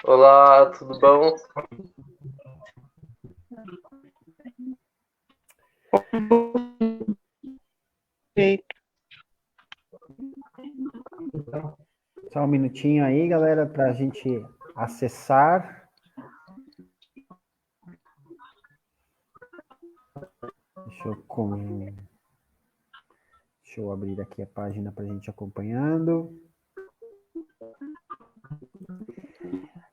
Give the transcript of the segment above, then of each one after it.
Olá, tudo bom? Só um minutinho aí, galera, para a gente acessar. Deixa eu abrir aqui a página para a gente acompanhando.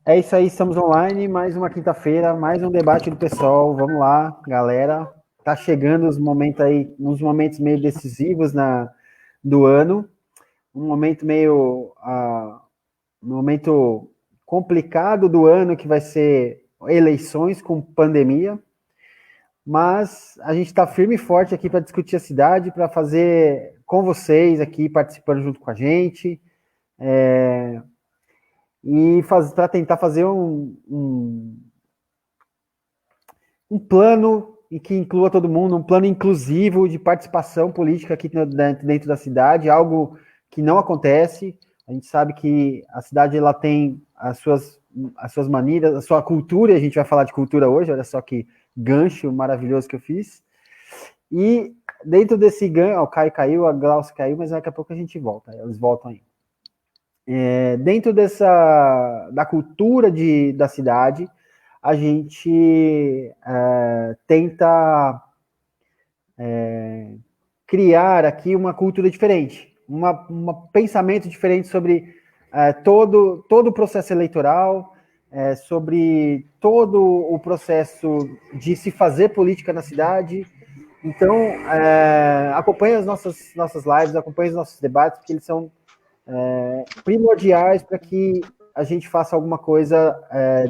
É isso aí, estamos online, mais uma quinta-feira, mais um debate do pessoal. Vamos lá, galera. Tá chegando os momentos aí, uns momentos meio decisivos do ano. Um momento um momento complicado do ano, que vai ser eleições com pandemia. Mas a gente está firme e forte aqui para discutir a cidade, para fazer com vocês aqui, participando junto com a gente, e para tentar fazer um plano e que inclua todo mundo, um plano inclusivo de participação política aqui dentro da cidade, algo que não acontece. A gente sabe que a cidade ela tem as suas maneiras, a sua cultura, e a gente vai falar de cultura hoje, olha só que gancho maravilhoso que eu fiz. E dentro desse ganho, o Caio caiu, a Glaucia caiu, mas daqui a pouco a gente volta, eles voltam aí. Dentro da cultura da cidade, a gente tenta criar aqui uma cultura diferente, um pensamento diferente sobre todo o processo eleitoral, sobre todo o processo de se fazer política na cidade. Então, acompanhe as nossas lives, acompanhe os nossos debates, porque eles são primordiais para que a gente faça alguma coisa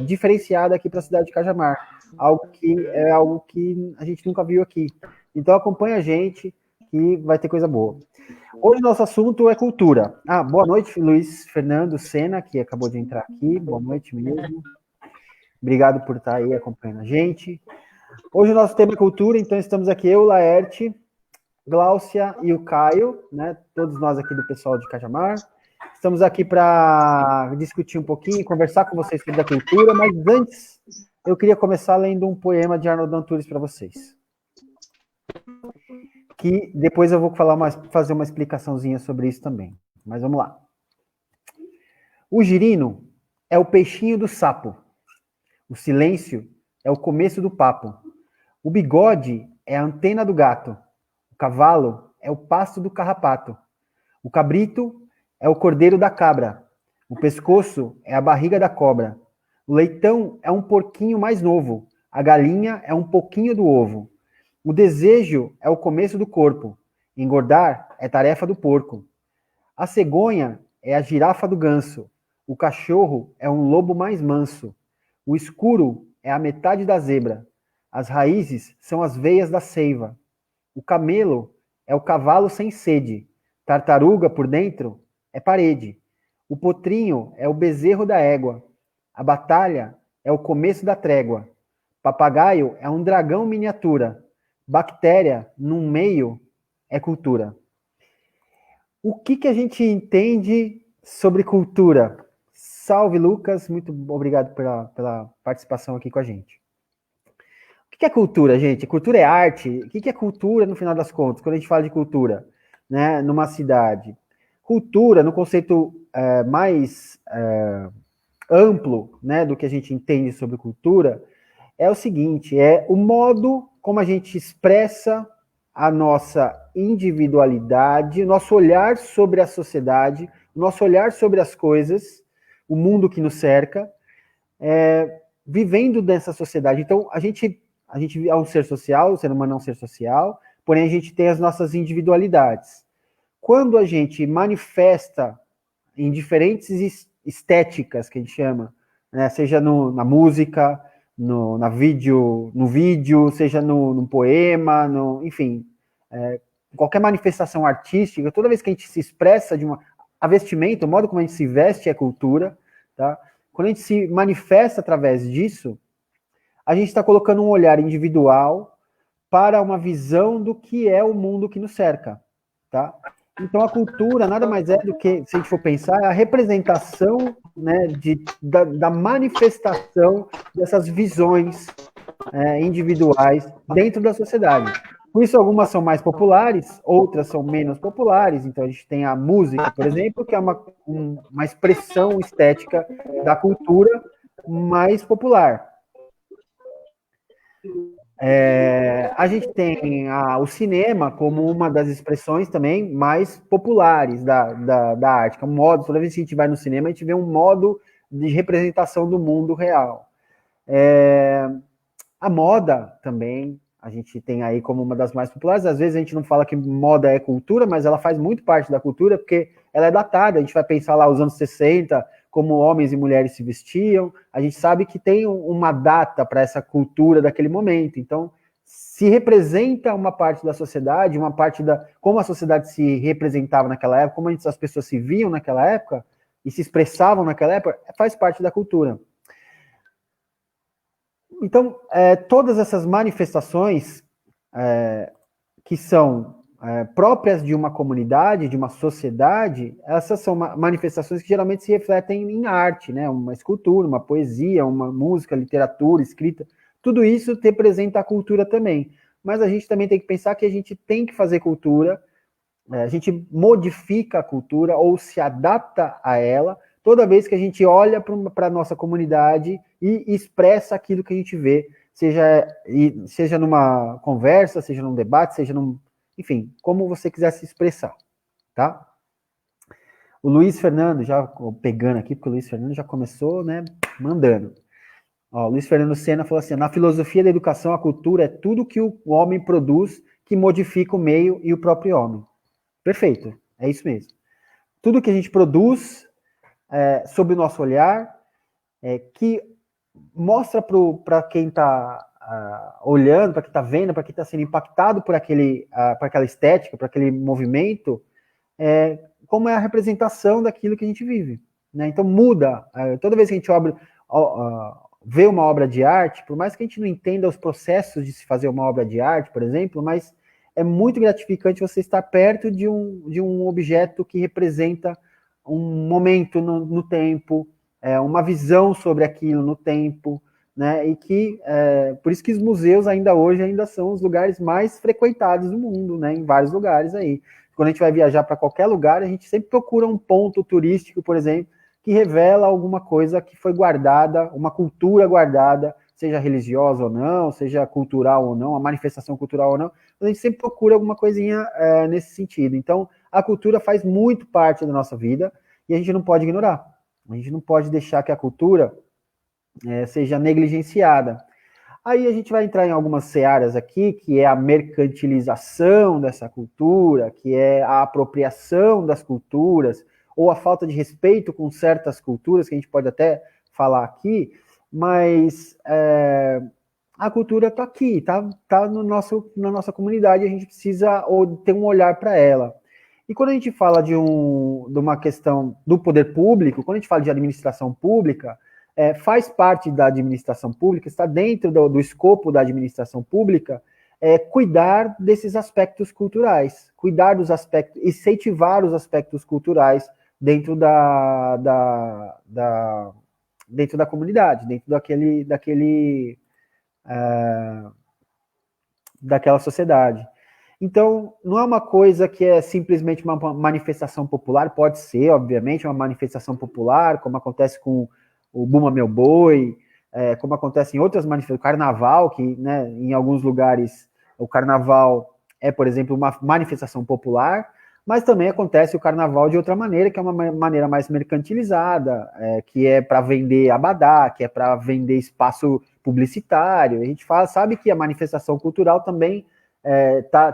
diferenciada aqui para a cidade de Cajamar. Algo que a gente nunca viu aqui. Então, acompanhe a gente, que vai ter coisa boa. Hoje, nosso assunto é cultura. Boa noite, Luiz Fernando Sena, que acabou de entrar aqui. Boa noite mesmo. Obrigado por estar aí acompanhando a gente. Hoje o nosso tema é cultura, então estamos aqui eu, Laerte, Gláucia e o Caio, né? Todos nós aqui do pessoal de Cajamar. Estamos aqui para discutir um pouquinho, conversar com vocês sobre a cultura, mas antes eu queria começar lendo um poema de Arnold Antunes para vocês. Que depois eu vou fazer uma explicaçãozinha sobre isso também. Mas vamos lá. O girino é o peixinho do sapo. O silêncio é o começo do papo. O bigode é a antena do gato. O cavalo é o pasto do carrapato. O cabrito é o cordeiro da cabra. O pescoço é a barriga da cobra. O leitão é um porquinho mais novo. A galinha é um pouquinho do ovo. O desejo é o começo do corpo. Engordar é tarefa do porco. A cegonha é a girafa do ganso. O cachorro é um lobo mais manso. O escuro é a metade da zebra. As raízes são as veias da seiva. O camelo é o cavalo sem sede. Tartaruga por dentro é parede. O potrinho é o bezerro da égua. A batalha é o começo da trégua. Papagaio é um dragão miniatura. Bactéria, num meio, é cultura. O que a gente entende sobre cultura? Salve, Lucas. Muito obrigado pela participação aqui com a gente. O que é cultura, gente? Cultura é arte. O que é cultura, no final das contas, quando a gente fala de cultura, né, numa cidade? Cultura, no conceito mais amplo, né, do que a gente entende sobre cultura, é o seguinte, é o modo como a gente expressa a nossa individualidade, o nosso olhar sobre a sociedade, o nosso olhar sobre as coisas, o mundo que nos cerca, vivendo dessa sociedade. Então, a gente é um ser social, o ser humano é um ser social, porém a gente tem as nossas individualidades. Quando a gente manifesta em diferentes estéticas, que a gente chama, né, seja na música, no vídeo, seja no poema, enfim, qualquer manifestação artística, toda vez que a gente se expressa a vestimenta, o modo como a gente se veste é cultura, tá? Quando a gente se manifesta através disso, a gente está colocando um olhar individual para uma visão do que é o mundo que nos cerca, tá? Então, a cultura nada mais é do que, se a gente for pensar, a representação, né, da manifestação dessas visões individuais dentro da sociedade. Por isso, algumas são mais populares, outras são menos populares. Então, a gente tem a música, por exemplo, que é uma expressão estética da cultura mais popular. A gente tem o cinema como uma das expressões também mais populares da arte, que é um modo, toda vez que a gente vai no cinema, a gente vê um modo de representação do mundo real. A moda também, a gente tem aí como uma das mais populares. Às vezes a gente não fala que moda é cultura, mas ela faz muito parte da cultura, porque ela é datada. A gente vai pensar lá os anos 60, como homens e mulheres se vestiam. A gente sabe que tem uma data para essa cultura daquele momento. Então, se representa uma parte da sociedade, uma parte da como a sociedade se representava naquela época, como as pessoas se viam naquela época e se expressavam naquela época, faz parte da cultura. Então, todas essas manifestações que são próprias de uma comunidade, de uma sociedade, essas são manifestações que geralmente se refletem em arte, né? Uma escultura, uma poesia, uma música, literatura, escrita, tudo isso representa a cultura também. Mas a gente também tem que pensar que a gente tem que fazer cultura, a gente modifica a cultura ou se adapta a ela toda vez que a gente olha para a nossa comunidade e expressa aquilo que a gente vê, seja numa conversa, seja num debate, seja num... Enfim, como você quiser se expressar, tá? O Luiz Fernando, já pegando aqui, porque o Luiz Fernando já começou, né, mandando. Ó, o Luiz Fernando Sena falou assim, na filosofia da educação, a cultura é tudo que o homem produz que modifica o meio e o próprio homem. Perfeito, é isso mesmo. Tudo que a gente produz sob o nosso olhar, que mostra para quem está olhando, para quem está vendo, para quem está sendo impactado por aquela estética, por aquele movimento, como é a representação daquilo que a gente vive. Né? Então muda. Toda vez que a gente vê uma obra de arte, por mais que a gente não entenda os processos de se fazer uma obra de arte, por exemplo, mas é muito gratificante você estar perto de um objeto que representa um momento no tempo, uma visão sobre aquilo no tempo, né? E que por isso que os museus ainda hoje são os lugares mais frequentados do mundo, né? Em vários lugares aí. Quando a gente vai viajar para qualquer lugar, a gente sempre procura um ponto turístico, por exemplo, que revela alguma coisa que foi guardada, uma cultura guardada, seja religiosa ou não, seja cultural ou não, uma manifestação cultural ou não, a gente sempre procura alguma coisinha nesse sentido. Então, a cultura faz muito parte da nossa vida e a gente não pode ignorar. A gente não pode deixar que a cultura seja negligenciada. Aí a gente vai entrar em algumas searas aqui, que é a mercantilização dessa cultura, que é a apropriação das culturas, ou a falta de respeito com certas culturas, que a gente pode até falar aqui, mas a cultura está aqui, está na nossa comunidade, a gente precisa ter um olhar para ela. E quando a gente fala de uma questão do poder público, quando a gente fala de administração pública, faz parte da administração pública, está dentro do escopo da administração pública, cuidar desses aspectos culturais, cuidar dos aspectos, incentivar os aspectos culturais dentro dentro da comunidade, dentro daquela sociedade. Então, não é uma coisa que é simplesmente uma manifestação popular, pode ser, obviamente, uma manifestação popular, como acontece com o Bumba Meu Boi, como acontece em outras manifestações, o carnaval, que né, em alguns lugares o carnaval por exemplo, uma manifestação popular, mas também acontece o carnaval de outra maneira, que é uma maneira mais mercantilizada, que é para vender abadá, que é para vender espaço publicitário. A gente sabe que a manifestação cultural também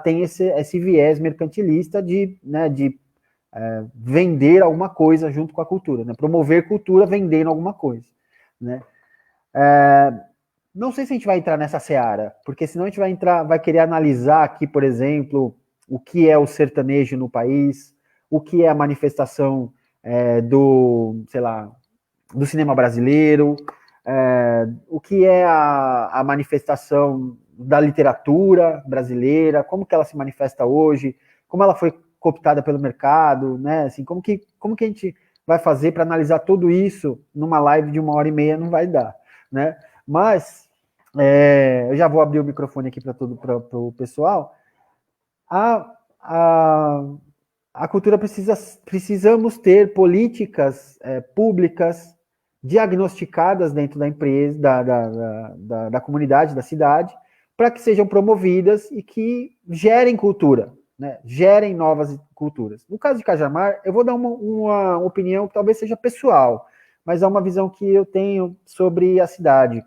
tem esse viés mercantilista de vender alguma coisa junto com a cultura, né? Promover cultura vendendo alguma coisa, né? Não sei se a gente vai entrar nessa seara, porque senão a gente vai querer analisar aqui, por exemplo, o que é o sertanejo no país, o que é a manifestação do cinema brasileiro, o que é a manifestação da literatura brasileira, como que ela se manifesta hoje, como ela foi cooptada pelo mercado, né? Assim, como que a gente vai fazer para analisar tudo isso numa live de 1h30? Não vai dar, né? Mas eu já vou abrir o microfone aqui para o pessoal. A cultura precisamos ter políticas públicas diagnosticadas dentro da empresa, da comunidade, da cidade, para que sejam promovidas e que gerem cultura, né? Gerem novas culturas. No caso de Cajamar, eu vou dar uma opinião que talvez seja pessoal, mas é uma visão que eu tenho sobre a cidade.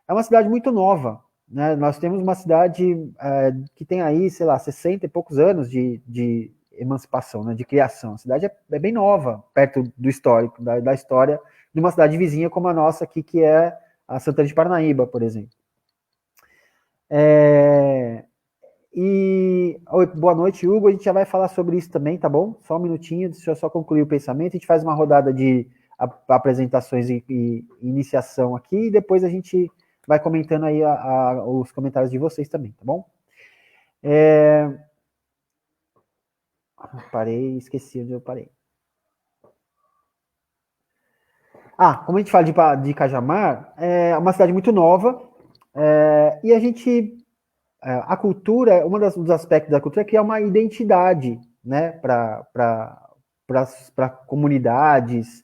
É uma cidade muito nova, né? Nós temos uma cidade que tem aí, sei lá, 60 e poucos anos de emancipação, né, de criação. A cidade é bem nova, perto do histórico, da história de uma cidade vizinha como a nossa aqui, que é a Santana de Parnaíba, por exemplo. Boa noite, Hugo. A gente já vai falar sobre isso também, tá bom? Só um minutinho, deixa eu só concluir o pensamento. A gente faz uma rodada de apresentações e iniciação aqui, e depois a gente vai comentando aí os comentários de vocês também, tá bom? Parei, esqueci onde eu parei. Como a gente fala de Cajamar, é uma cidade muito nova, e a gente, a cultura, dos aspectos da cultura é criar uma identidade, né, para comunidades,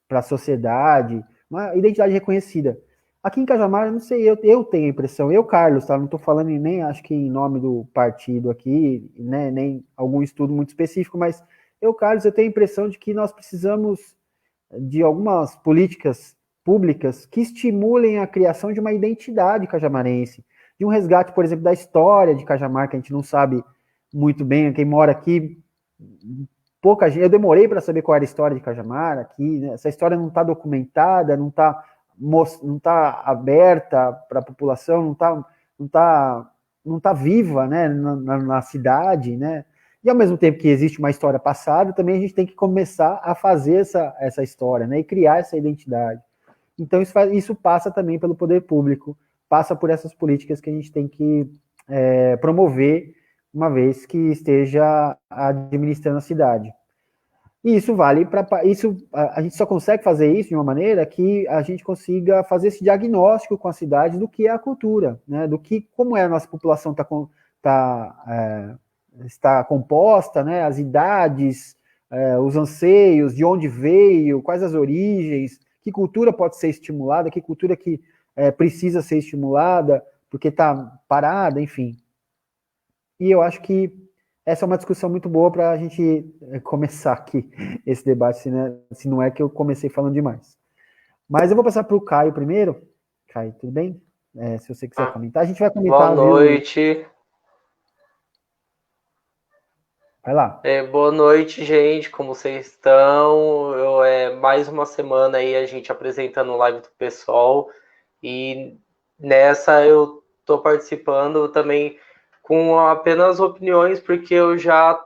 para a sociedade, uma identidade reconhecida. Aqui em Cajamar, eu não sei, eu tenho a impressão, Carlos, tá? Não estou falando nem, acho que em nome do partido aqui, né, nem algum estudo muito específico, mas Carlos, eu tenho a impressão de que nós precisamos de algumas políticas públicas que estimulem a criação de uma identidade cajamarense, de um resgate, por exemplo, da história de Cajamar, que a gente não sabe muito bem, quem mora aqui, pouca gente, eu demorei para saber qual era a história de Cajamar aqui, né? Essa história não está documentada, não está aberta para a população, não está viva, né, na cidade, né? E ao mesmo tempo que existe uma história passada, também a gente tem que começar a fazer essa história, né, e criar essa identidade. Então isso passa também pelo poder público, passa por essas políticas que a gente tem que promover, uma vez que esteja administrando a cidade. E isso vale para isso. A gente só consegue fazer isso de uma maneira que a gente consiga fazer esse diagnóstico com a cidade do que é a cultura, né? Do que, como é a nossa população está composta, né? As idades, os anseios, de onde veio, quais as origens, que cultura pode ser estimulada, que cultura que precisa ser estimulada porque está parada, enfim. E eu acho que essa é uma discussão muito boa para a gente começar aqui esse debate, se não é que eu comecei falando demais. Mas eu vou passar para o Caio primeiro. Caio, tudo bem? Se você quiser comentar, a gente vai comentar. Boa noite. Vai lá. Boa noite, gente. Como vocês estão? Mais uma semana aí a gente apresentando live do pessoal. E nessa eu estou participando também com apenas opiniões, porque eu já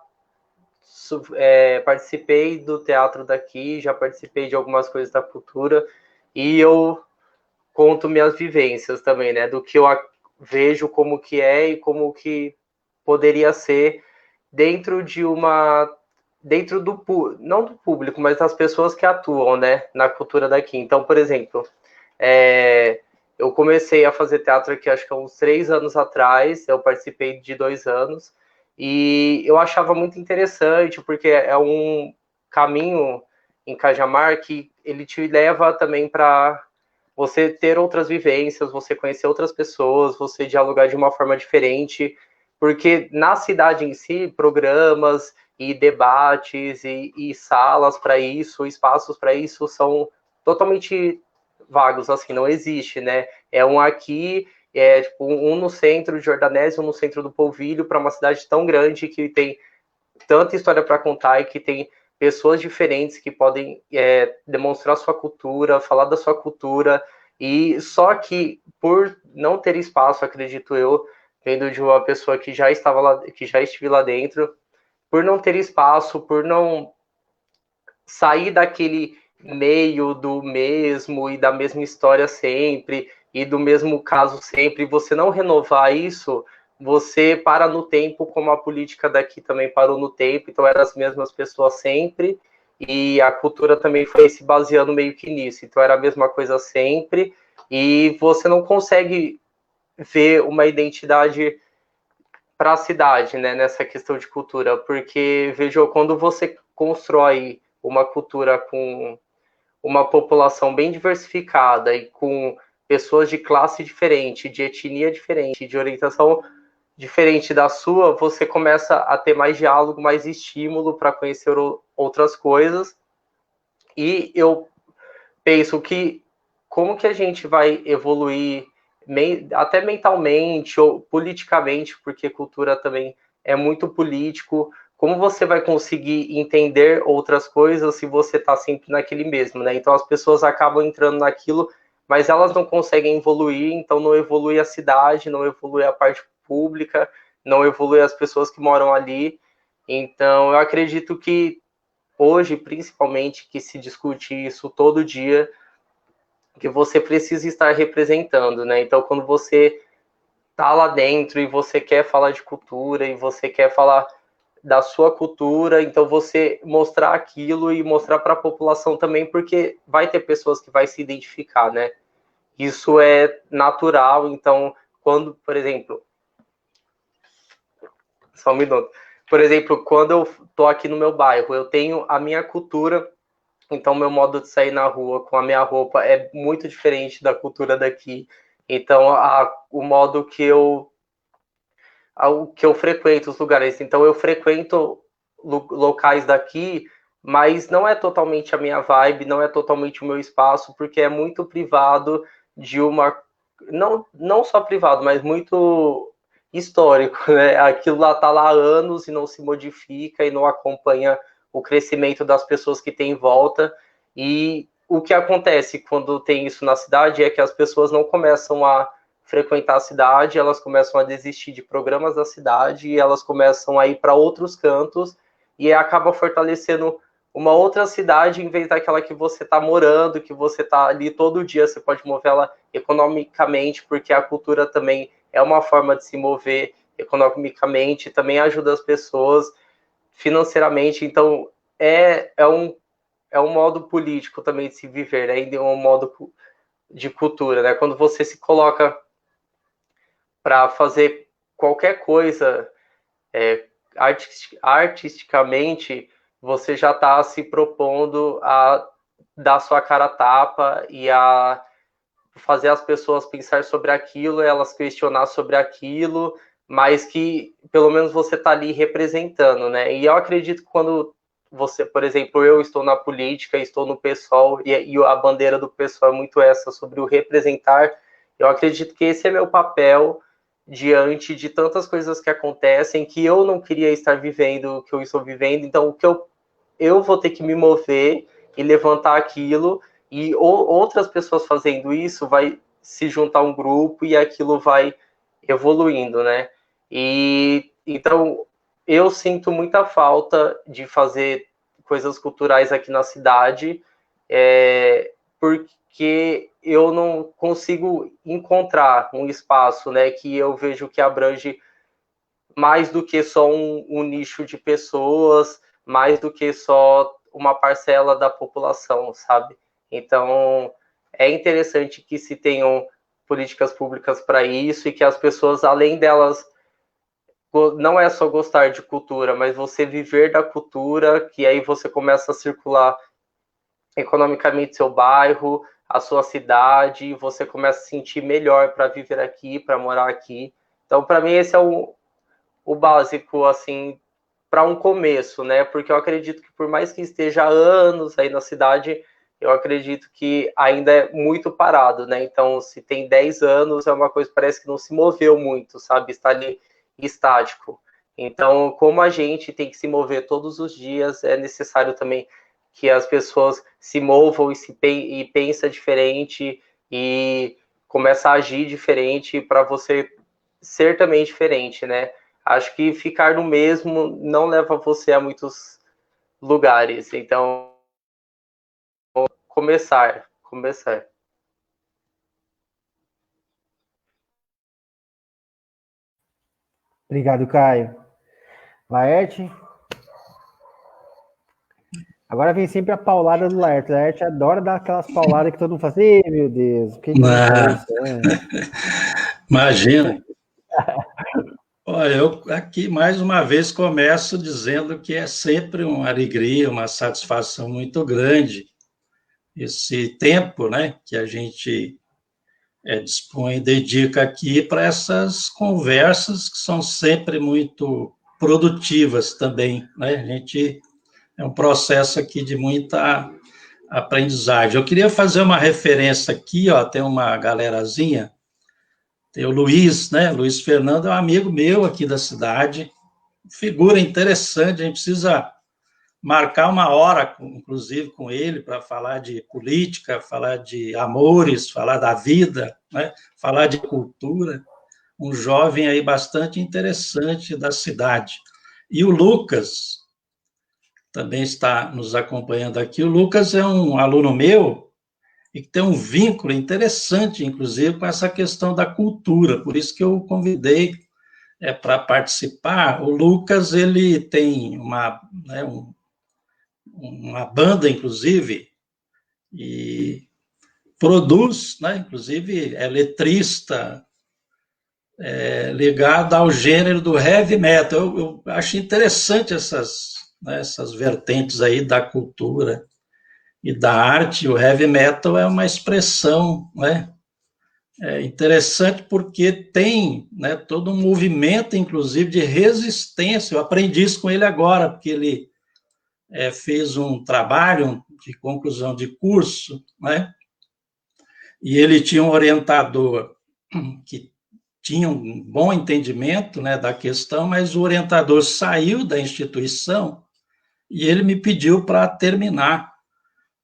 participei do teatro daqui, já participei de algumas coisas da cultura, e eu conto minhas vivências também, né? Do que eu vejo como que é e como que poderia ser dentro não do público, mas das pessoas que atuam, né, na cultura daqui. Então, por exemplo, eu comecei a fazer teatro aqui, acho que há uns 3 anos atrás, eu participei de 2 anos, e eu achava muito interessante, porque é um caminho em Cajamar que ele te leva também para você ter outras vivências, você conhecer outras pessoas, você dialogar de uma forma diferente, porque na cidade em si, programas e debates e salas para isso, espaços para isso são totalmente vagos, assim, não existe, né? É um aqui, tipo, um no centro de Jordanese, um no centro do Polvilho, para uma cidade tão grande que tem tanta história para contar e que tem pessoas diferentes que podem demonstrar sua cultura, falar da sua cultura, e só que por não ter espaço, acredito eu, vendo de uma pessoa que já estava lá, que já estive lá dentro, por não ter espaço, por não sair daquele meio do mesmo e da mesma história sempre e do mesmo caso sempre, você não renovar isso, você para no tempo, como a política daqui também parou no tempo, então eram as mesmas pessoas sempre, e a cultura também foi se baseando meio que nisso, então era a mesma coisa sempre, e você não consegue ver uma identidade para a cidade, né, nessa questão de cultura, porque, veja, quando você constrói uma cultura com uma população bem diversificada e com pessoas de classe diferente, de etnia diferente, de orientação diferente da sua, você começa a ter mais diálogo, mais estímulo para conhecer outras coisas. E eu penso que como que a gente vai evoluir até mentalmente ou politicamente, porque cultura também é muito político, como você vai conseguir entender outras coisas se você está sempre naquele mesmo, né? Então as pessoas acabam entrando naquilo, mas elas não conseguem evoluir, então não evolui a cidade, não evolui a parte pública, não evolui as pessoas que moram ali. Então eu acredito que hoje, principalmente, que se discute isso todo dia, que você precisa estar representando, né? Então, quando você tá lá dentro e você quer falar de cultura e você quer falar da sua cultura, então você mostrar aquilo e mostrar para a população também, porque vai ter pessoas que vai se identificar, né? Isso é natural, então, quando, por exemplo, só um minuto. Por exemplo, quando eu tô aqui no meu bairro, eu tenho a minha cultura. Então, meu modo de sair na rua com a minha roupa é muito diferente da cultura daqui. Então, o modo que eu frequento os lugares. Então, eu frequento locais daqui, mas não é totalmente a minha vibe, não é totalmente o meu espaço, porque é muito privado de uma. Não só privado, mas muito histórico, né? Aquilo lá tá lá há anos e não se modifica e não acompanha o crescimento das pessoas que tem em volta. E o que acontece quando tem isso na cidade é que as pessoas não começam a frequentar a cidade, elas começam a desistir de programas da cidade e elas começam a ir para outros cantos e acaba fortalecendo uma outra cidade em vez daquela que você está morando, que você está ali todo dia, você pode mover ela economicamente, porque a cultura também é uma forma de se mover economicamente, também ajuda as pessoas financeiramente, então é um modo político também de se viver, né? É um modo de cultura, né? Quando você se coloca para fazer qualquer coisa é, artisticamente, você já está se propondo a dar sua cara a tapa e a fazer as pessoas pensar sobre aquilo, elas questionar sobre aquilo, mas que pelo menos você está ali representando, né? E eu acredito que quando você, por exemplo, eu estou na política, estou no PSOL, e a bandeira do PSOL é muito essa, sobre o representar, eu acredito que esse é meu papel diante de tantas coisas que acontecem que eu não queria estar vivendo o que eu estou vivendo, então o que eu vou ter que me mover e levantar aquilo, e outras pessoas fazendo isso vai se juntar um grupo e aquilo vai evoluindo, né? E então eu sinto muita falta de fazer coisas culturais aqui na cidade, porque eu não consigo encontrar um espaço, né, que eu vejo que abrange mais do que só um nicho de pessoas, mais do que só uma parcela da população, sabe? Então, é interessante que se tenham políticas públicas para isso e que as pessoas, além delas, não é só gostar de cultura, mas você viver da cultura, que aí você começa a circular economicamente seu bairro, a sua cidade, e você começa a se sentir melhor para viver aqui, para morar aqui. Então, para mim, esse é o básico, assim, para um começo, né? Porque eu acredito que por mais que esteja há anos aí na cidade, eu acredito que ainda é muito parado, né? Então, se tem 10 anos, é uma coisa que parece que não se moveu muito, sabe? Está ali estático. Então, como a gente tem que se mover todos os dias, é necessário também que as pessoas se movam e pensem diferente e começa a agir diferente para você ser também diferente, né? Acho que ficar no mesmo não leva você a muitos lugares. Então, começar. Obrigado, Caio. Laerte? Agora vem sempre a paulada do Laerte. Laerte adora dar aquelas pauladas que todo mundo faz. Ei, meu Deus, o que ele está pensando? Imagina. Olha, eu aqui mais uma vez começo dizendo que é sempre uma alegria, uma satisfação muito grande esse tempo, né, que a gente dispõe e dedica aqui para essas conversas que são sempre muito produtivas também, né? A gente é um processo aqui de muita aprendizagem. Eu queria fazer uma referência aqui, ó, tem uma galerazinha, tem o Luiz, né? Luiz Fernando é um amigo meu aqui da cidade, figura interessante, a gente precisa marcar uma hora, inclusive, com ele, para falar de política, falar de amores, falar da vida, né? Falar de cultura. Um jovem aí bastante interessante da cidade. E o Lucas também está nos acompanhando aqui. O Lucas é um aluno meu e que tem um vínculo interessante, inclusive, com essa questão da cultura. Por isso que eu o convidei para participar. O Lucas, ele tem uma banda, inclusive, e produz, né, inclusive é letrista, ligado ao gênero do heavy metal. Eu acho interessante essas vertentes aí da cultura e da arte. O heavy metal é uma expressão, né, interessante porque tem, né, todo um movimento, inclusive, de resistência. Eu aprendi isso com ele agora, porque ele fez um trabalho de conclusão de curso, né? E ele tinha um orientador que tinha um bom entendimento, né, da questão, mas o orientador saiu da instituição e ele me pediu para terminar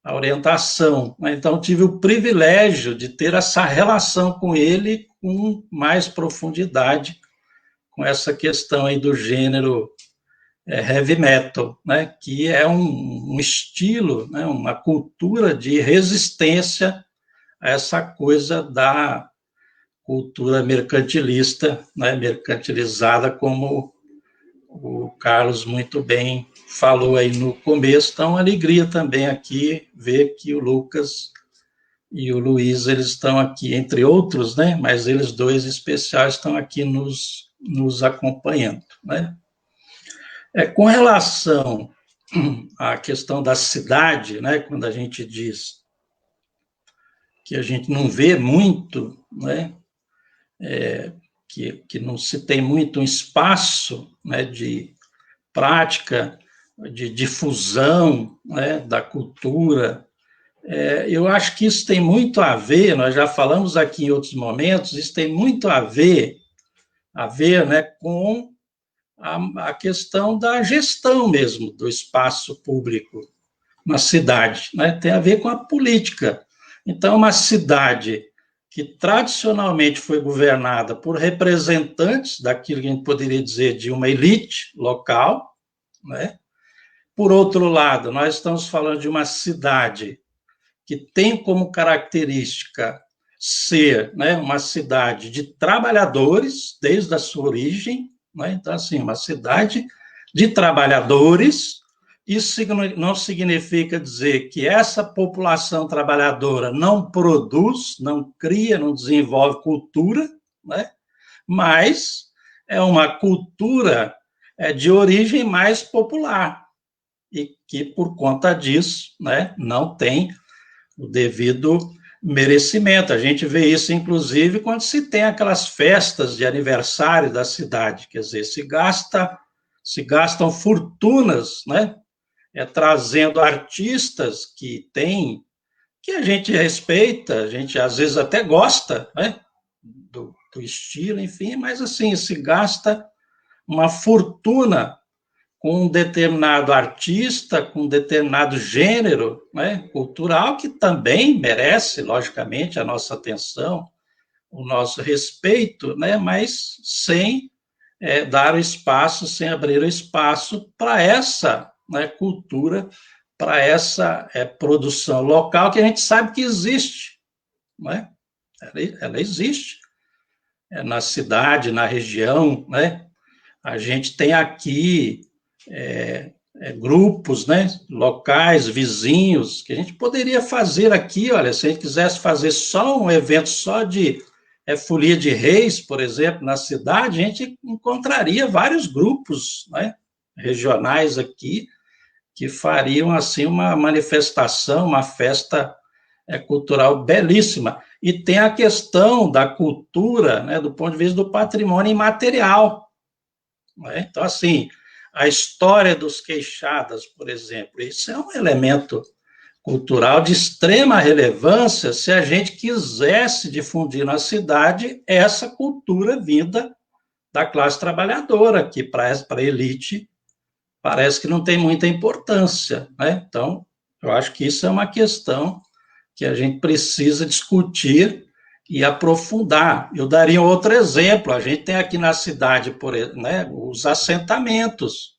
a orientação. Então, tive o privilégio de ter essa relação com ele com mais profundidade, com essa questão aí do gênero heavy metal, né, que é um estilo, né, uma cultura de resistência a essa coisa da cultura mercantilista, né, mercantilizada, como o Carlos muito bem falou aí no começo. Então, alegria também aqui ver que o Lucas e o Luiz, eles estão aqui, entre outros, né, mas eles dois especiais estão aqui nos acompanhando, né. Com relação à questão da cidade, né, quando a gente diz que a gente não vê muito, né, que não se tem muito um espaço, né, de prática, de difusão, né, da cultura, eu acho que isso tem muito a ver, nós já falamos aqui em outros momentos, isso tem muito a ver, né, com a questão da gestão mesmo do espaço público na cidade, né? Tem a ver com a política. Então, uma cidade que tradicionalmente foi governada por representantes daquilo que a gente poderia dizer de uma elite local, né? Por outro lado, nós estamos falando de uma cidade que tem como característica ser, né, uma cidade de trabalhadores desde a sua origem, né? Então, assim, uma cidade de trabalhadores. Isso não significa dizer que essa população trabalhadora não produz, não cria, não desenvolve cultura, né? Mas é uma cultura de origem mais popular e que, por conta disso, né, não tem o devido merecimento. A gente vê isso, inclusive, quando se tem aquelas festas de aniversário da cidade, quer dizer, se gastam fortunas, né, trazendo artistas que a gente respeita, a gente às vezes até gosta, né, do estilo, enfim, mas assim, se gasta uma fortuna com um determinado artista, com um determinado gênero, né, cultural, que também merece, logicamente, a nossa atenção, o nosso respeito, né, mas sem dar o espaço, sem abrir o espaço para essa, né, cultura, para essa produção local que a gente sabe que existe, né? Ela existe na cidade, na região, né? A gente tem aqui grupos, né, locais, vizinhos, que a gente poderia fazer aqui, olha, se a gente quisesse fazer só um evento só de folia de reis, por exemplo, na cidade, a gente encontraria vários grupos, né, regionais aqui, que fariam, assim, uma manifestação, uma festa cultural belíssima. E tem a questão da cultura, né, do ponto de vista do patrimônio imaterial, né? Então, assim, a história dos queixadas, por exemplo, isso é um elemento cultural de extrema relevância se a gente quisesse difundir na cidade essa cultura vinda da classe trabalhadora, que para a elite parece que não tem muita importância, né? Então, eu acho que isso é uma questão que a gente precisa discutir e aprofundar. Eu daria outro exemplo, a gente tem aqui na cidade, né, os assentamentos.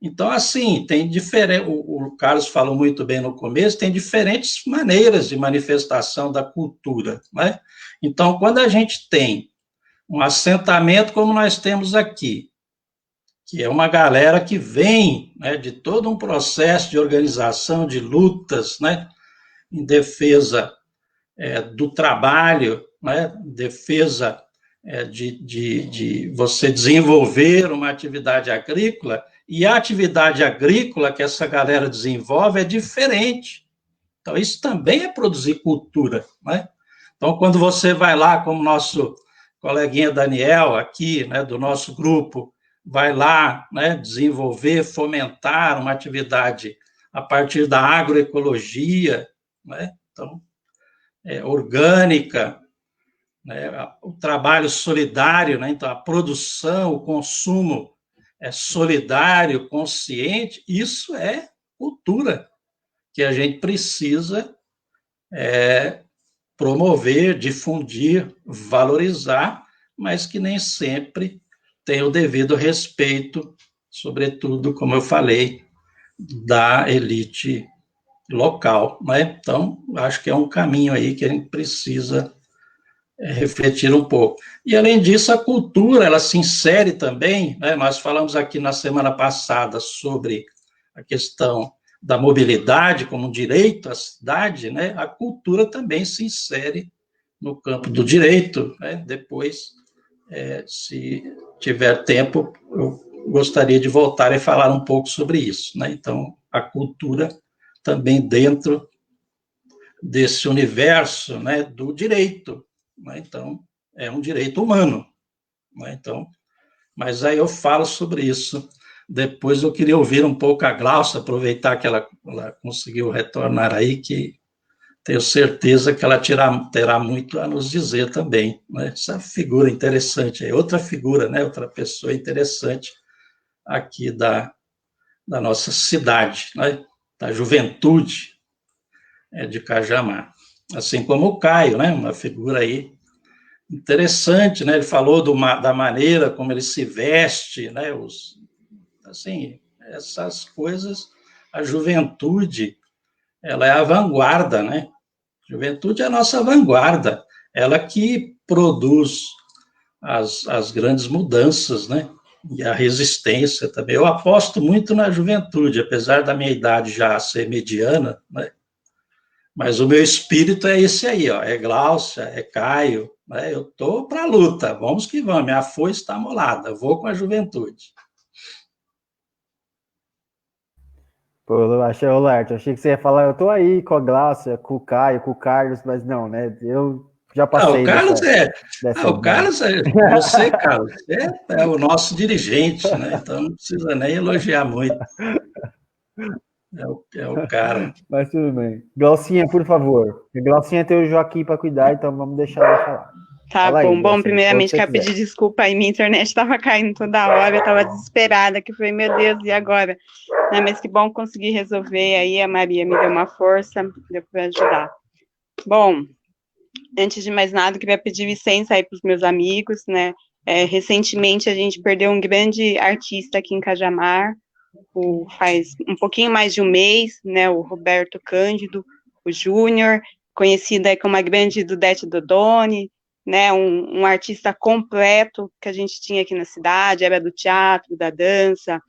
Então, assim, tem diferente. O Carlos falou muito bem no começo, tem diferentes maneiras de manifestação da cultura, né? Então, quando a gente tem um assentamento como nós temos aqui, que é uma galera que vem, né, de todo um processo de organização, de lutas, né, em defesa do trabalho, né, defesa de você desenvolver uma atividade agrícola, e a atividade agrícola que essa galera desenvolve é diferente. Então, isso também é produzir cultura, né? Então, quando você vai lá, como nosso coleguinha Daniel, aqui, né, do nosso grupo, vai lá, né, desenvolver, fomentar uma atividade a partir da agroecologia, né? Então, orgânica, né, o trabalho solidário, né? Então, a produção, o consumo solidário, consciente, isso é cultura que a gente precisa promover, difundir, valorizar, mas que nem sempre tem o devido respeito, sobretudo, como eu falei, da elite local, né? Então, acho que é um caminho aí que a gente precisa refletir um pouco. E, além disso, a cultura, ela se insere também, né? Nós falamos aqui na semana passada sobre a questão da mobilidade como um direito à cidade, né? A cultura também se insere no campo do direito, né? Depois, se tiver tempo, eu gostaria de voltar e falar um pouco sobre isso, né? Então, a cultura também dentro desse universo, né, do direito, né? Então, é um direito humano, né? Então, mas aí eu falo sobre isso. Depois eu queria ouvir um pouco a Glaucia, aproveitar que ela conseguiu retornar aí, que tenho certeza que ela terá muito a nos dizer também, né? Essa figura interessante aí, outra figura, né, outra pessoa interessante aqui da nossa cidade, né, da juventude de Cajamar. Assim como o Caio, né, uma figura aí interessante, né, ele falou da maneira como ele se veste, né, assim, essas coisas, a juventude, ela é a vanguarda, né, a juventude é a nossa vanguarda, ela que produz as grandes mudanças, né, e a resistência também. Eu aposto muito na juventude, apesar da minha idade já ser mediana, né, mas o meu espírito é esse aí, ó, é Glaucia, é Caio, né, eu estou para a luta, vamos que vamos, minha foice está molada, vou com a juventude. Pô, eu achei, Larte, achei que você ia falar, eu tô aí com a Glaucia, com o Caio, com o Carlos, mas não, né? Eu já passei O Carlos dessa o Carlos você, Carlos, é o nosso dirigente, né? Então não precisa nem elogiar muito. É o cara. Mas tudo bem. Glaucinha, por favor. A Glaucinha tem o Joaquim para cuidar, então vamos deixar ela falar. Tá Fala bom. aí, Bom, Glaucinha, primeiramente quando quero você pedir desculpa aí, minha internet estava caindo toda hora, eu estava desesperada, que eu falei, meu Deus, e agora? Não, mas que bom conseguir resolver aí, a Maria me deu uma força, deu para ajudar. Bom, antes de mais nada, eu queria pedir licença aí para os meus amigos, né? Recentemente a gente perdeu um grande artista aqui em Cajamar, faz um pouquinho mais de um mês, né? O Roberto Cândido, o Júnior, conhecido aí como a grande Dudete Dodoni, né, um artista completo que a gente tinha aqui na cidade, era do teatro, da dança.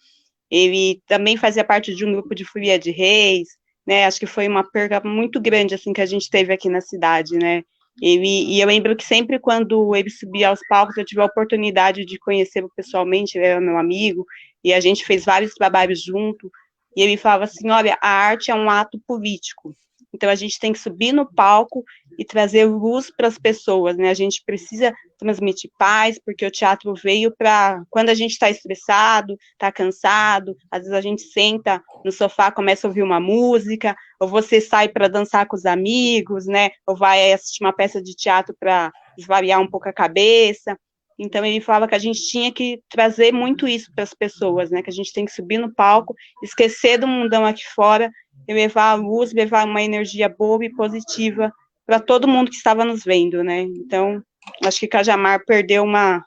Ele também fazia parte de um grupo de folia de reis, né, acho que foi uma perda muito grande, assim, que a gente teve aqui na cidade, né. E eu lembro que sempre quando ele subia aos palcos, eu tive a oportunidade de conhecê-lo pessoalmente, ele era meu amigo, e a gente fez vários trabalhos junto, e ele falava assim, olha, a arte é um ato político, então a gente tem que subir no palco e trazer luz para as pessoas, né, a gente precisa transmitir paz, porque o teatro veio para, quando a gente está estressado, está cansado, às vezes a gente senta no sofá, começa a ouvir uma música, ou você sai para dançar com os amigos, né, ou vai assistir uma peça de teatro para esvaziar um pouco a cabeça. Então ele falava que a gente tinha que trazer muito isso para as pessoas, né, que a gente tem que subir no palco, esquecer do mundão aqui fora, e levar a luz, levar uma energia boa e positiva para todo mundo que estava nos vendo, né. Então, acho que Cajamar perdeu uma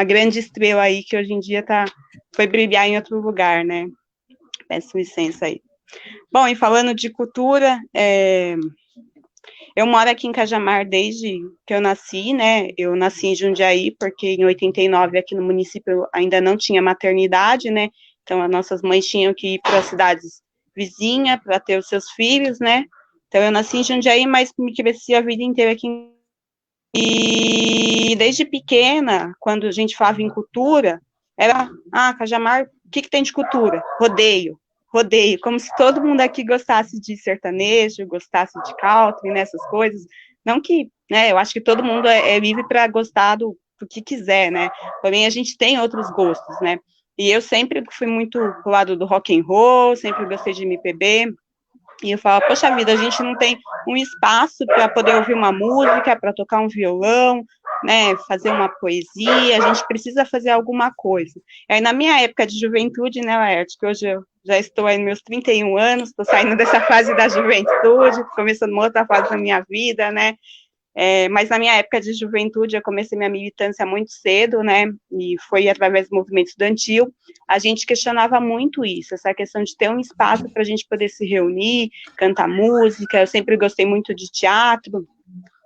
grande estrela aí, que hoje em dia foi brilhar em outro lugar, né. Peço licença aí. Bom, e falando de cultura, eu moro aqui em Cajamar desde que eu nasci, né, eu nasci em Jundiaí, porque em 89 aqui no município ainda não tinha maternidade, né, então as nossas mães tinham que ir para as cidades vizinhas para ter os seus filhos, né, então eu nasci em Jundiaí, mas me cresci a vida inteira aqui e desde pequena, quando a gente falava em cultura, era, Cajamar, o que tem de cultura? Rodeio, como se todo mundo aqui gostasse de sertanejo, gostasse de country, né, essas coisas, não que, né, eu acho que todo mundo é livre para gostar do que quiser, né, porém a gente tem outros gostos, né, e eu sempre fui muito pro lado do rock and roll, sempre gostei de MPB, e eu falo, poxa vida, a gente não tem um espaço para poder ouvir uma música, para tocar um violão, né, fazer uma poesia, a gente precisa fazer alguma coisa. Aí, na minha época de juventude, né, Laerte, que hoje eu já estou aí nos meus 31 anos, estou saindo dessa fase da juventude, começando uma outra fase da minha vida, né, mas na minha época de juventude, eu comecei minha militância muito cedo, né, e foi através do movimento estudantil, a gente questionava muito isso, essa questão de ter um espaço para a gente poder se reunir, cantar música, eu sempre gostei muito de teatro,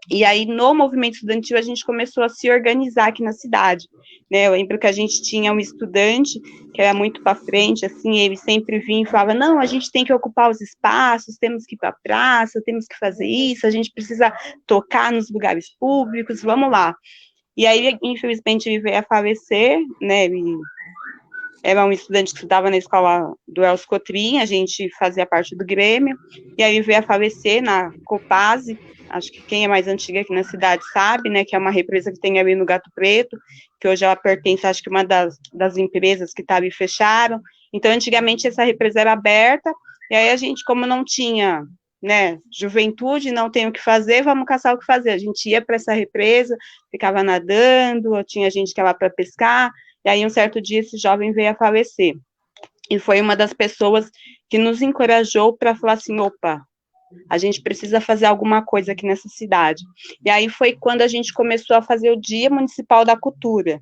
e aí, no movimento estudantil, a gente começou a se organizar aqui na cidade, né, eu lembro que a gente tinha um estudante que era muito para frente, assim, ele sempre vinha e falava, não, a gente tem que ocupar os espaços, temos que ir para a praça, temos que fazer isso, a gente precisa tocar nos lugares públicos, vamos lá. E aí, infelizmente, ele veio a falecer, né, ele era um estudante que estudava na escola do Elcio Cotrim, a gente fazia parte do Grêmio, e aí veio a falecer na Copase, acho que quem é mais antiga aqui na cidade sabe, né, que é uma represa que tem ali no Gato Preto, que hoje ela pertence, acho que uma das empresas que estava e fecharam, então antigamente essa represa era aberta, e aí a gente, como não tinha, né, juventude, não tem o que fazer, vamos caçar o que fazer, a gente ia para essa represa, ficava nadando, ou tinha gente que ia lá para pescar, e aí um certo dia esse jovem veio a falecer, e foi uma das pessoas que nos encorajou para falar assim, opa, a gente precisa fazer alguma coisa aqui nessa cidade. E aí foi quando a gente começou a fazer o Dia Municipal da Cultura.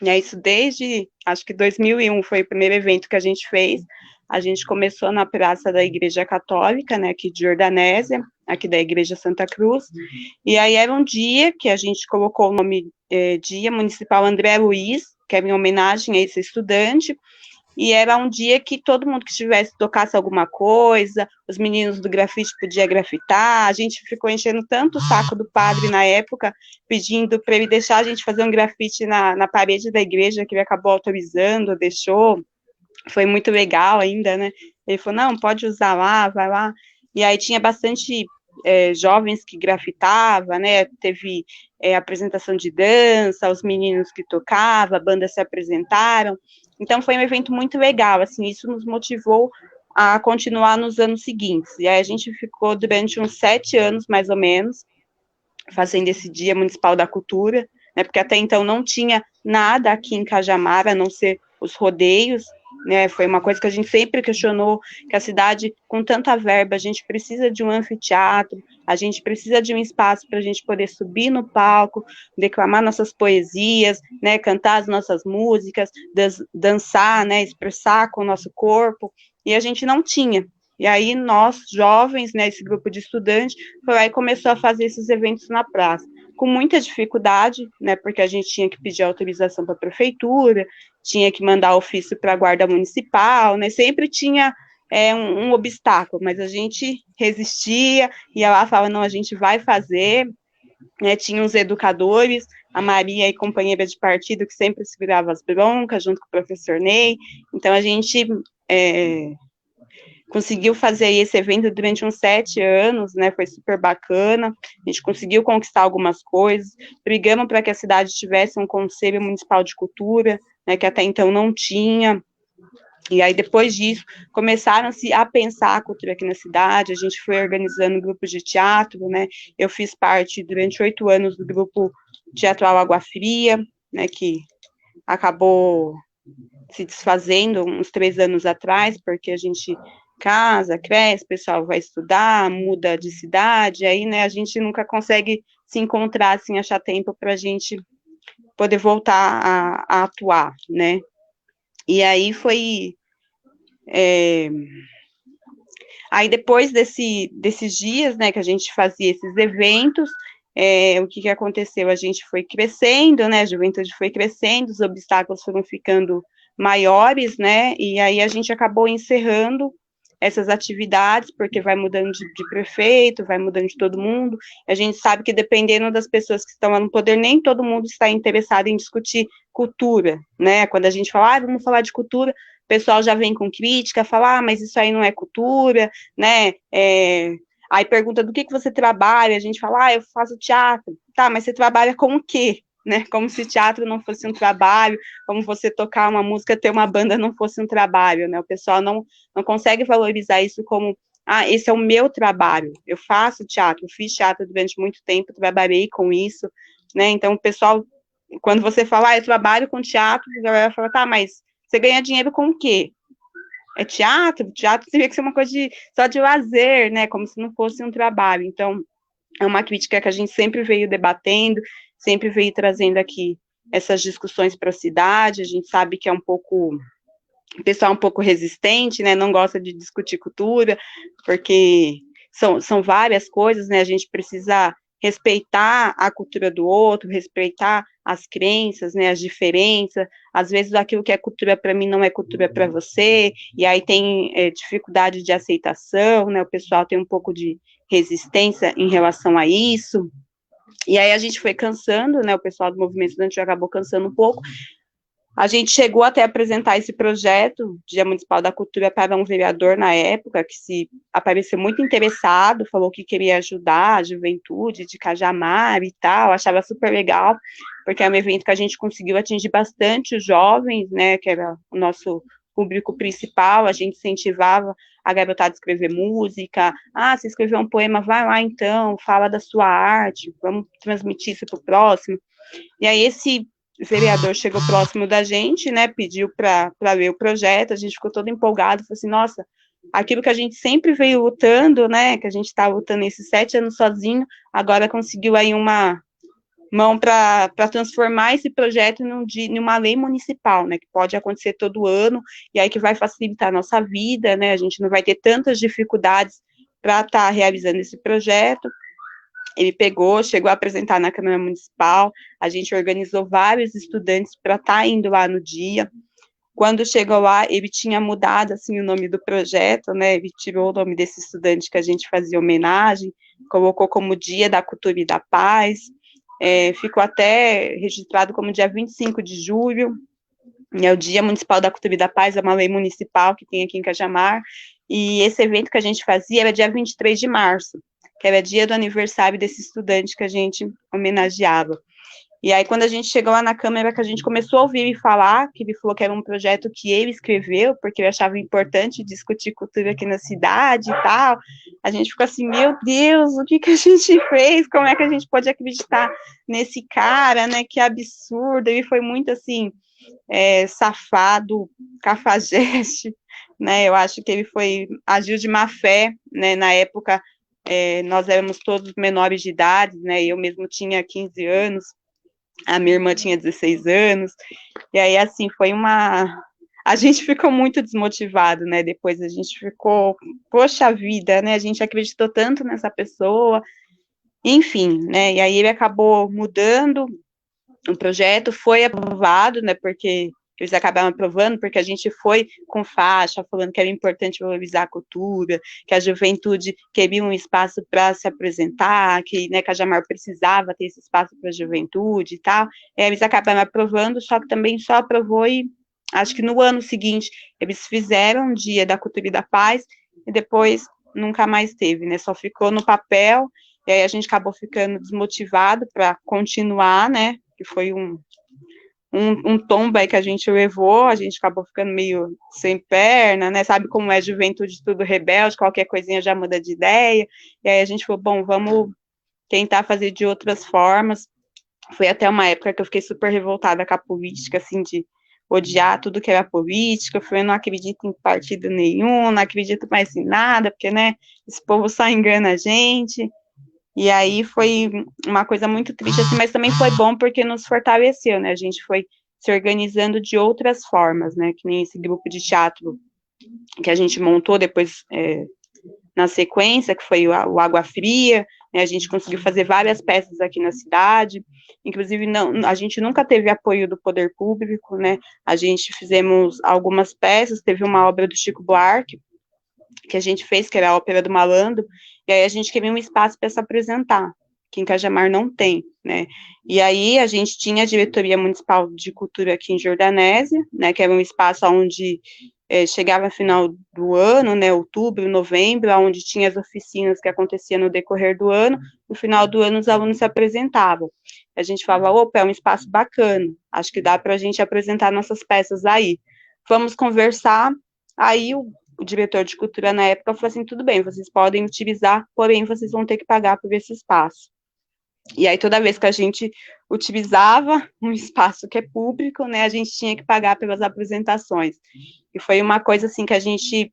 E é isso desde, acho que 2001 foi o primeiro evento que a gente fez. A gente começou na Praça da Igreja Católica, né, aqui de Jordanésia, aqui da Igreja Santa Cruz. E aí era um dia que a gente colocou o nome Dia Municipal André Luiz, que era em homenagem a esse estudante, e era um dia que todo mundo que estivesse tocasse alguma coisa, os meninos do grafite podiam grafitar, a gente ficou enchendo tanto o saco do padre na época, pedindo para ele deixar a gente fazer um grafite na parede da igreja, que ele acabou autorizando, deixou, foi muito legal ainda, né, ele falou, não, pode usar lá, vai lá, e aí tinha bastante jovens que grafitavam, né, teve apresentação de dança, os meninos que tocavam, a banda se apresentaram, então foi um evento muito legal, assim, isso nos motivou a continuar nos anos seguintes, e aí a gente ficou durante uns 7 anos, mais ou menos, fazendo esse Dia Municipal da Cultura, né, porque até então não tinha nada aqui em Cajamar, a não ser os rodeios, né, foi uma coisa que a gente sempre questionou, que a cidade, com tanta verba, a gente precisa de um anfiteatro, a gente precisa de um espaço para a gente poder subir no palco, declamar nossas poesias, né, cantar as nossas músicas, dançar, né, expressar com o nosso corpo, e a gente não tinha. E aí nós, jovens, né, esse grupo de estudantes, foi lá e começou a fazer esses eventos na praça. com muita dificuldade, né, porque a gente tinha que pedir autorização para a prefeitura, tinha que mandar ofício para a guarda municipal, né, sempre tinha um obstáculo, mas a gente resistia, ia lá e falava, não, a gente vai fazer, né, tinha uns educadores, a Maria e companheira de partido, que sempre segurava as broncas, junto com o professor Ney, então a gente conseguiu fazer esse evento durante uns 7 anos, né, foi super bacana, a gente conseguiu conquistar algumas coisas, brigamos para que a cidade tivesse um conselho municipal de cultura, né, que até então não tinha, e aí depois disso, começaram-se a pensar a cultura aqui na cidade, a gente foi organizando grupos de teatro, né, eu fiz parte durante 8 anos do grupo teatral Água Fria, né, que acabou se desfazendo uns 3 anos atrás, porque a gente casa, cresce, o pessoal vai estudar, muda de cidade, aí, né, a gente nunca consegue se encontrar, assim, achar tempo para a gente poder voltar a atuar, né, e aí foi, aí depois desses dias, né, que a gente fazia esses eventos, o que aconteceu? A gente foi crescendo, né, a juventude foi crescendo, os obstáculos foram ficando maiores, né, e aí a gente acabou encerrando essas atividades, porque vai mudando de prefeito, vai mudando de todo mundo, a gente sabe que dependendo das pessoas que estão lá no poder, nem todo mundo está interessado em discutir cultura, né, quando a gente fala, vamos falar de cultura, o pessoal já vem com crítica, fala, mas isso aí não é cultura, né, aí pergunta do que você trabalha, a gente fala, eu faço teatro, tá, mas você trabalha com o quê? Né, como se teatro não fosse um trabalho, como você tocar uma música, ter uma banda não fosse um trabalho, né, o pessoal não consegue valorizar isso como, esse é o meu trabalho, eu faço teatro, eu fiz teatro durante muito tempo, trabalhei com isso, né, então o pessoal, quando você fala, eu trabalho com teatro, a galera fala, tá, mas você ganha dinheiro com o quê? É teatro? Teatro teria que ser uma coisa só de lazer, né, como se não fosse um trabalho, então é uma crítica que a gente sempre veio debatendo, sempre veio trazendo aqui essas discussões para a cidade, a gente sabe que é um pouco, o pessoal é um pouco resistente, né, não gosta de discutir cultura, porque são várias coisas, né, a gente precisa respeitar a cultura do outro, respeitar as crenças, né, as diferenças, às vezes aquilo que é cultura para mim não é cultura para você, e aí tem dificuldade de aceitação, né, o pessoal tem um pouco de resistência em relação a isso, e aí a gente foi cansando, né, o pessoal do movimento estudantil acabou cansando um pouco, a gente chegou até a apresentar esse projeto, Dia Municipal da Cultura, para um vereador na época, que se apareceu muito interessado, falou que queria ajudar a juventude de Cajamar e tal, achava super legal, porque é um evento que a gente conseguiu atingir bastante os jovens, né, que era o nosso público principal, a gente incentivava a garotada a escrever música, se escrever um poema, vai lá então, fala da sua arte, vamos transmitir isso para o próximo, e aí esse vereador chegou próximo da gente, né, pediu para ler o projeto, a gente ficou todo empolgado, falou assim, nossa, aquilo que a gente sempre veio lutando, né, que a gente está lutando esses 7 anos sozinho, agora conseguiu aí uma mão para transformar esse projeto numa lei municipal, né, que pode acontecer todo ano, e aí que vai facilitar a nossa vida, né, a gente não vai ter tantas dificuldades para estar realizando esse projeto. Ele chegou a apresentar na Câmara Municipal, a gente organizou vários estudantes para estar indo lá no dia. Quando chegou lá, ele tinha mudado, assim, o nome do projeto, né, ele tirou o nome desse estudante que a gente fazia homenagem, colocou como Dia da Cultura e da Paz, ficou até registrado como dia 25 de julho, é o Dia Municipal da Cultura e da Paz, é uma lei municipal que tem aqui em Cajamar, e esse evento que a gente fazia era dia 23 de março, que era dia do aniversário desse estudante que a gente homenageava. E aí, quando a gente chegou lá na Câmara, que a gente começou a ouvir ele falar, que ele falou que era um projeto que ele escreveu, porque ele achava importante discutir cultura aqui na cidade e tal, a gente ficou assim, meu Deus, o que a gente fez? Como é que a gente pode acreditar nesse cara, né? Que absurdo, ele foi muito, assim, safado, cafajeste, né? Eu acho que ele agiu de má fé, né? Na época, nós éramos todos menores de idade, né? Eu mesmo tinha 15 anos, a minha irmã tinha 16 anos, e aí, assim, a gente ficou muito desmotivado, né, depois a gente ficou, poxa vida, né, a gente acreditou tanto nessa pessoa, enfim, né, e aí ele acabou mudando o projeto, foi aprovado, né, porque eles acabaram aprovando, porque a gente foi com faixa, falando que era importante valorizar a cultura, que a juventude queria um espaço para se apresentar, que, né, Cajamar precisava ter esse espaço para a juventude e tal, eles acabaram aprovando, só que também só aprovou e acho que no ano seguinte eles fizeram o Dia da Cultura e da Paz, e depois nunca mais teve, né, só ficou no papel, e aí a gente acabou ficando desmotivado para continuar, né, que foi um tombo aí que a gente levou, a gente acabou ficando meio sem perna, né, sabe como é juventude tudo rebelde, qualquer coisinha já muda de ideia, e aí a gente falou, bom, vamos tentar fazer de outras formas. Foi até uma época que eu fiquei super revoltada com a política, assim, de odiar tudo que era política, eu falei, eu não acredito em partido nenhum, não acredito mais em nada, porque, né, esse povo só engana a gente. E aí foi uma coisa muito triste, assim, mas também foi bom porque nos fortaleceu, né? A gente foi se organizando de outras formas, né? Que nem esse grupo de teatro que a gente montou depois na sequência, que foi o Água Fria, né? A gente conseguiu fazer várias peças aqui na cidade, inclusive não, a gente nunca teve apoio do poder público, né? A gente fizemos algumas peças, teve uma obra do Chico Buarque, que a gente fez, que era a Ópera do Malandro, e aí a gente queria um espaço para se apresentar, que em Cajamar não tem, né, e aí a gente tinha a Diretoria Municipal de Cultura aqui em Jordanésia, né, que era um espaço onde chegava no final do ano, né, outubro, novembro, onde tinha as oficinas que aconteciam no decorrer do ano, no final do ano os alunos se apresentavam, a gente falava, opa, é um espaço bacana, acho que dá para a gente apresentar nossas peças aí, vamos conversar, aí o diretor de cultura na época falou assim, tudo bem, vocês podem utilizar, porém vocês vão ter que pagar por esse espaço. E aí toda vez que a gente utilizava um espaço que é público, né, a gente tinha que pagar pelas apresentações. E foi uma coisa assim que a gente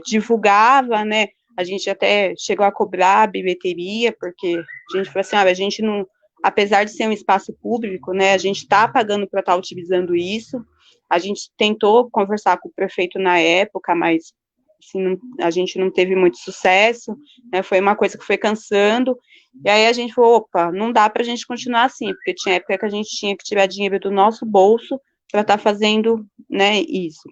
divulgava, né, a gente até chegou a cobrar a bilheteria, porque a gente falou assim, a gente não, apesar de ser um espaço público, né, a gente está pagando para estar utilizando isso. A gente tentou conversar com o prefeito na época, mas assim, a gente não teve muito sucesso, né, foi uma coisa que foi cansando, e aí a gente falou, opa, não dá para a gente continuar assim, porque tinha época que a gente tinha que tirar dinheiro do nosso bolso para estar fazendo, né, isso.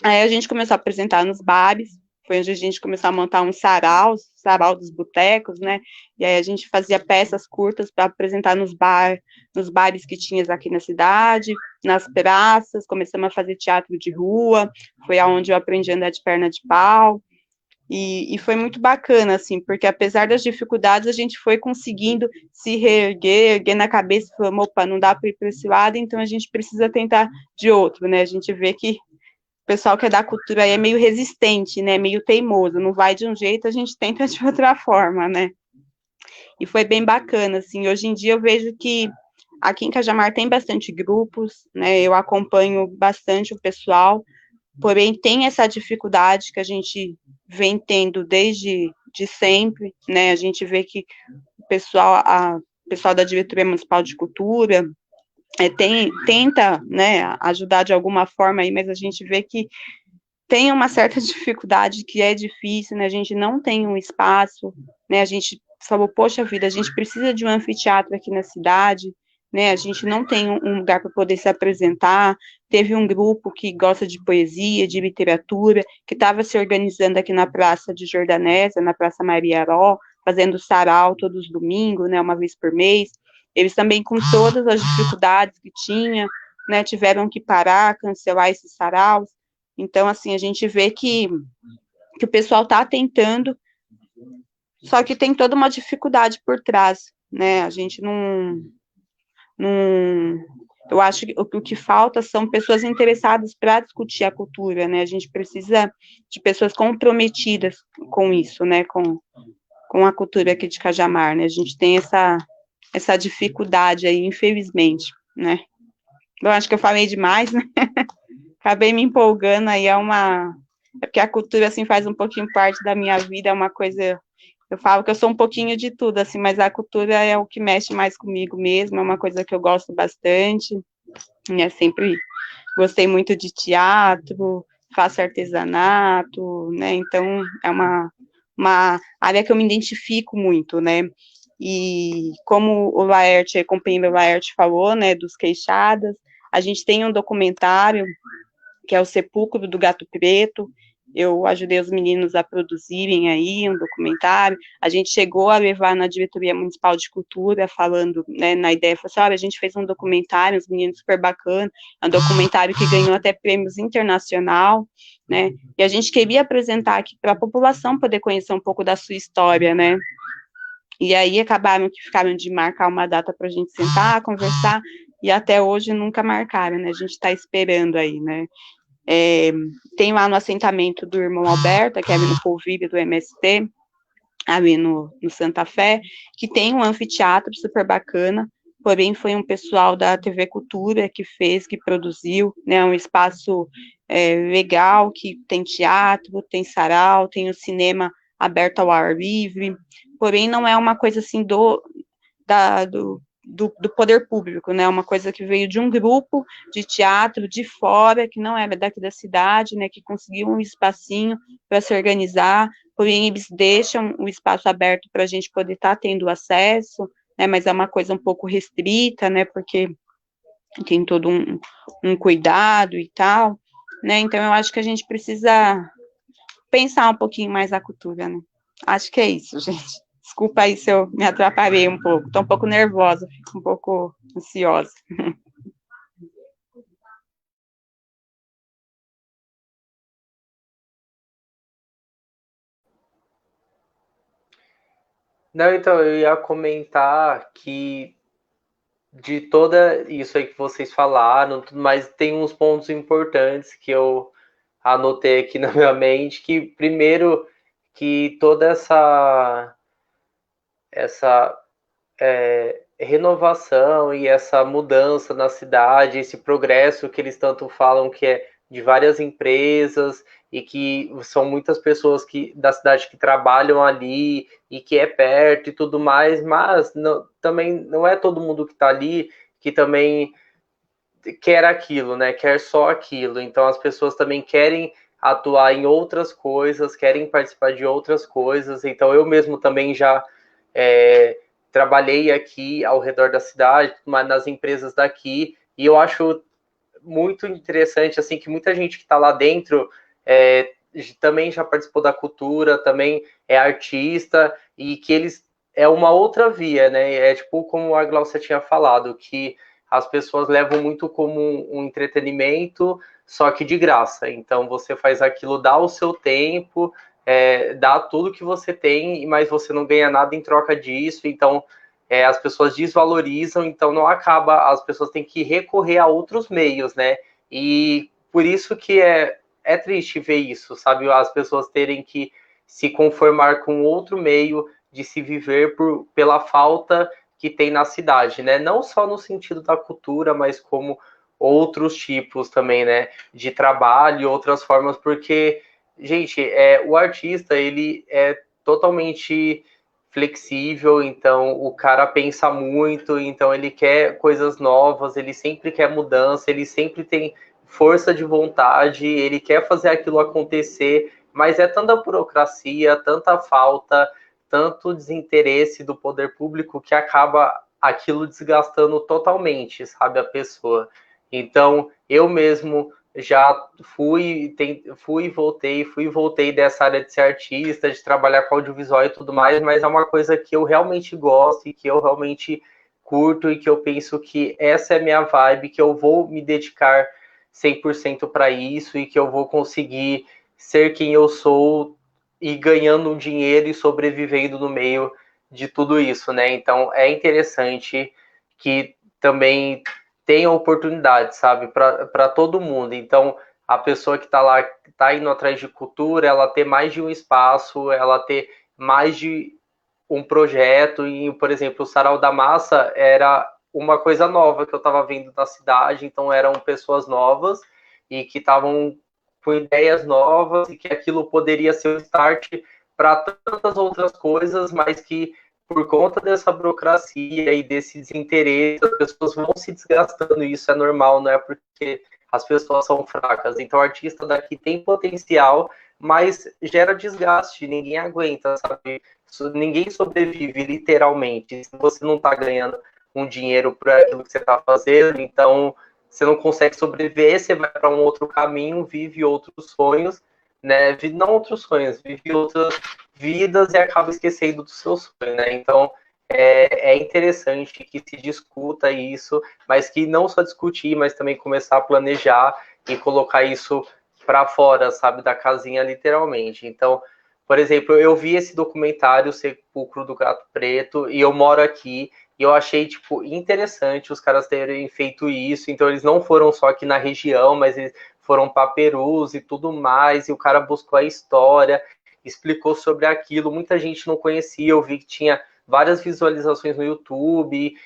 Aí a gente começou a apresentar nos bares, foi onde a gente começou a montar uns sarau dos botecos, né, e aí a gente fazia peças curtas para apresentar nos bares que tinha aqui na cidade, nas praças, começamos a fazer teatro de rua, foi aonde eu aprendi a andar de perna de pau, e foi muito bacana, assim, porque apesar das dificuldades, a gente foi conseguindo se reerguer, erguer na cabeça, falando, opa, não dá para ir para esse lado, então a gente precisa tentar de outro, né, a gente vê que o pessoal que é da cultura aí é meio resistente, né, meio teimoso, não vai de um jeito, a gente tenta de outra forma, né, e foi bem bacana, assim, hoje em dia eu vejo que aqui em Cajamar tem bastante grupos, né, eu acompanho bastante o pessoal, porém tem essa dificuldade que a gente vem tendo desde de sempre, né, a gente vê que o pessoal da Diretoria Municipal de Cultura tenta, né, ajudar de alguma forma aí, mas a gente vê que tem uma certa dificuldade, que é difícil, né, a gente não tem um espaço, né, a gente falou, poxa vida, a gente precisa de um anfiteatro aqui na cidade, né, a gente não tem um lugar para poder se apresentar, teve um grupo que gosta de poesia, de literatura, que estava se organizando aqui na Praça de Jordanésia, na Praça Maria Aró, fazendo sarau todos os domingos, né, uma vez por mês, eles também, com todas as dificuldades que tinha, né, tiveram que parar, cancelar esses saraus, então, assim, a gente vê que o pessoal está tentando, só que tem toda uma dificuldade por trás, né, a gente não eu acho que o que falta são pessoas interessadas para discutir a cultura, né, a gente precisa de pessoas comprometidas com isso, né, com a cultura aqui de Cajamar, né, a gente tem essa dificuldade aí, infelizmente, né. Eu acho que eu falei demais, né, acabei me empolgando aí, é porque a cultura, assim, faz um pouquinho parte da minha vida, é uma coisa, eu falo que eu sou um pouquinho de tudo, assim, mas a cultura é o que mexe mais comigo mesmo, é uma coisa que eu gosto bastante, né, sempre gostei muito de teatro, faço artesanato, né, então é uma área que eu me identifico muito, né, e como o Laerte, a companheira Laerte falou, né, dos queixadas, a gente tem um documentário, que é o Sepulcro do Gato Preto. Eu ajudei os meninos a produzirem aí um documentário. A gente chegou a levar na Diretoria Municipal de Cultura, falando, né, na ideia, falou assim, olha, a gente fez um documentário, os meninos super bacana, é um documentário que ganhou até prêmios internacional, né, e a gente queria apresentar aqui para a população poder conhecer um pouco da sua história, né, e aí acabaram que ficaram de marcar uma data para a gente sentar, conversar, e até hoje nunca marcaram, né, a gente está esperando aí, né. Tem lá no assentamento do irmão Alberta, que é ali no Polvilho do MST, ali no Santa Fé, que tem um anfiteatro super bacana, porém foi um pessoal da TV Cultura que fez, que produziu, né, um espaço legal, que tem teatro, tem sarau, tem o cinema aberto ao ar livre, porém não é uma coisa assim do poder público, né, uma coisa que veio de um grupo de teatro de fora, que não é daqui da cidade, né, que conseguiu um espacinho para se organizar, porém eles deixam o espaço aberto para a gente poder estar tendo acesso, né, mas é uma coisa um pouco restrita, né, porque tem todo um cuidado e tal, né, então eu acho que a gente precisa pensar um pouquinho mais a cultura, né, acho que é isso, gente. Desculpa aí se eu me atrapalhei um pouco, estou um pouco nervosa, fico um pouco ansiosa. Não, então, eu ia comentar que de toda isso aí que vocês falaram, mas tem uns pontos importantes que eu anotei aqui na minha mente, que primeiro, que toda essa renovação e essa mudança na cidade, esse progresso que eles tanto falam que é de várias empresas e que são muitas pessoas da cidade que trabalham ali e que é perto e tudo mais, mas também não é todo mundo que está ali que também quer aquilo, né? Quer só aquilo. Então as pessoas também querem atuar em outras coisas, querem participar de outras coisas. Então eu mesmo também já trabalhei aqui ao redor da cidade, mas nas empresas daqui, e eu acho muito interessante, assim, que muita gente que está lá dentro também já participou da cultura, também é artista, e que eles é uma outra via, né? É tipo como a Glaucia tinha falado, que as pessoas levam muito como um entretenimento, só que de graça. Então você faz aquilo, dá o seu tempo, dá tudo que você tem, mas você não ganha nada em troca disso, então as pessoas desvalorizam, então não acaba, as pessoas têm que recorrer a outros meios, né? E por isso que é triste ver isso, sabe? As pessoas terem que se conformar com outro meio de se viver pela falta que tem na cidade, né? Não só no sentido da cultura, mas como outros tipos também, né? De trabalho e outras formas, porque gente, o artista, ele é totalmente flexível, então o cara pensa muito, então ele quer coisas novas, ele sempre quer mudança, ele sempre tem força de vontade, ele quer fazer aquilo acontecer, mas é tanta burocracia, tanta falta, tanto desinteresse do poder público que acaba aquilo desgastando totalmente, sabe, a pessoa. Então, eu mesmo já fui e voltei dessa área de ser artista, de trabalhar com audiovisual e tudo mais, mas é uma coisa que eu realmente gosto e que eu realmente curto e que eu penso que essa é a minha vibe, que eu vou me dedicar 100% para isso e que eu vou conseguir ser quem eu sou e ganhando um dinheiro e sobrevivendo no meio de tudo isso, né? Então é interessante que também tem oportunidade, sabe, para todo mundo. Então, a pessoa que está lá, está indo atrás de cultura, ela ter mais de um espaço, ela ter mais de um projeto. E, por exemplo, o Sarau da Massa era uma coisa nova que eu estava vendo na cidade, então eram pessoas novas e que estavam com ideias novas e que aquilo poderia ser um start para tantas outras coisas, mas que por conta dessa burocracia e desse desinteresse, as pessoas vão se desgastando, e isso é normal, não é porque as pessoas são fracas. Então, o artista daqui tem potencial, mas gera desgaste, ninguém aguenta, sabe? ninguém sobrevive literalmente. Se você não está ganhando um dinheiro por aquilo que você está fazendo, então você não consegue sobreviver, você vai para um outro caminho, vive outros sonhos, né? Não outros sonhos, vive outras vidas e acaba esquecendo do seu sonho, né? Então é interessante que se discuta isso, mas que não só discutir, mas também começar a planejar e colocar isso para fora, sabe, da casinha literalmente. Então, por exemplo, eu vi esse documentário Sepulcro do Gato Preto e eu moro aqui e eu achei, tipo, interessante os caras terem feito isso. Então, eles não foram só aqui na região, mas eles foram para Perus e tudo mais, e o cara buscou a história, explicou sobre aquilo. Muita gente não conhecia, eu vi que tinha várias visualizações no YouTube,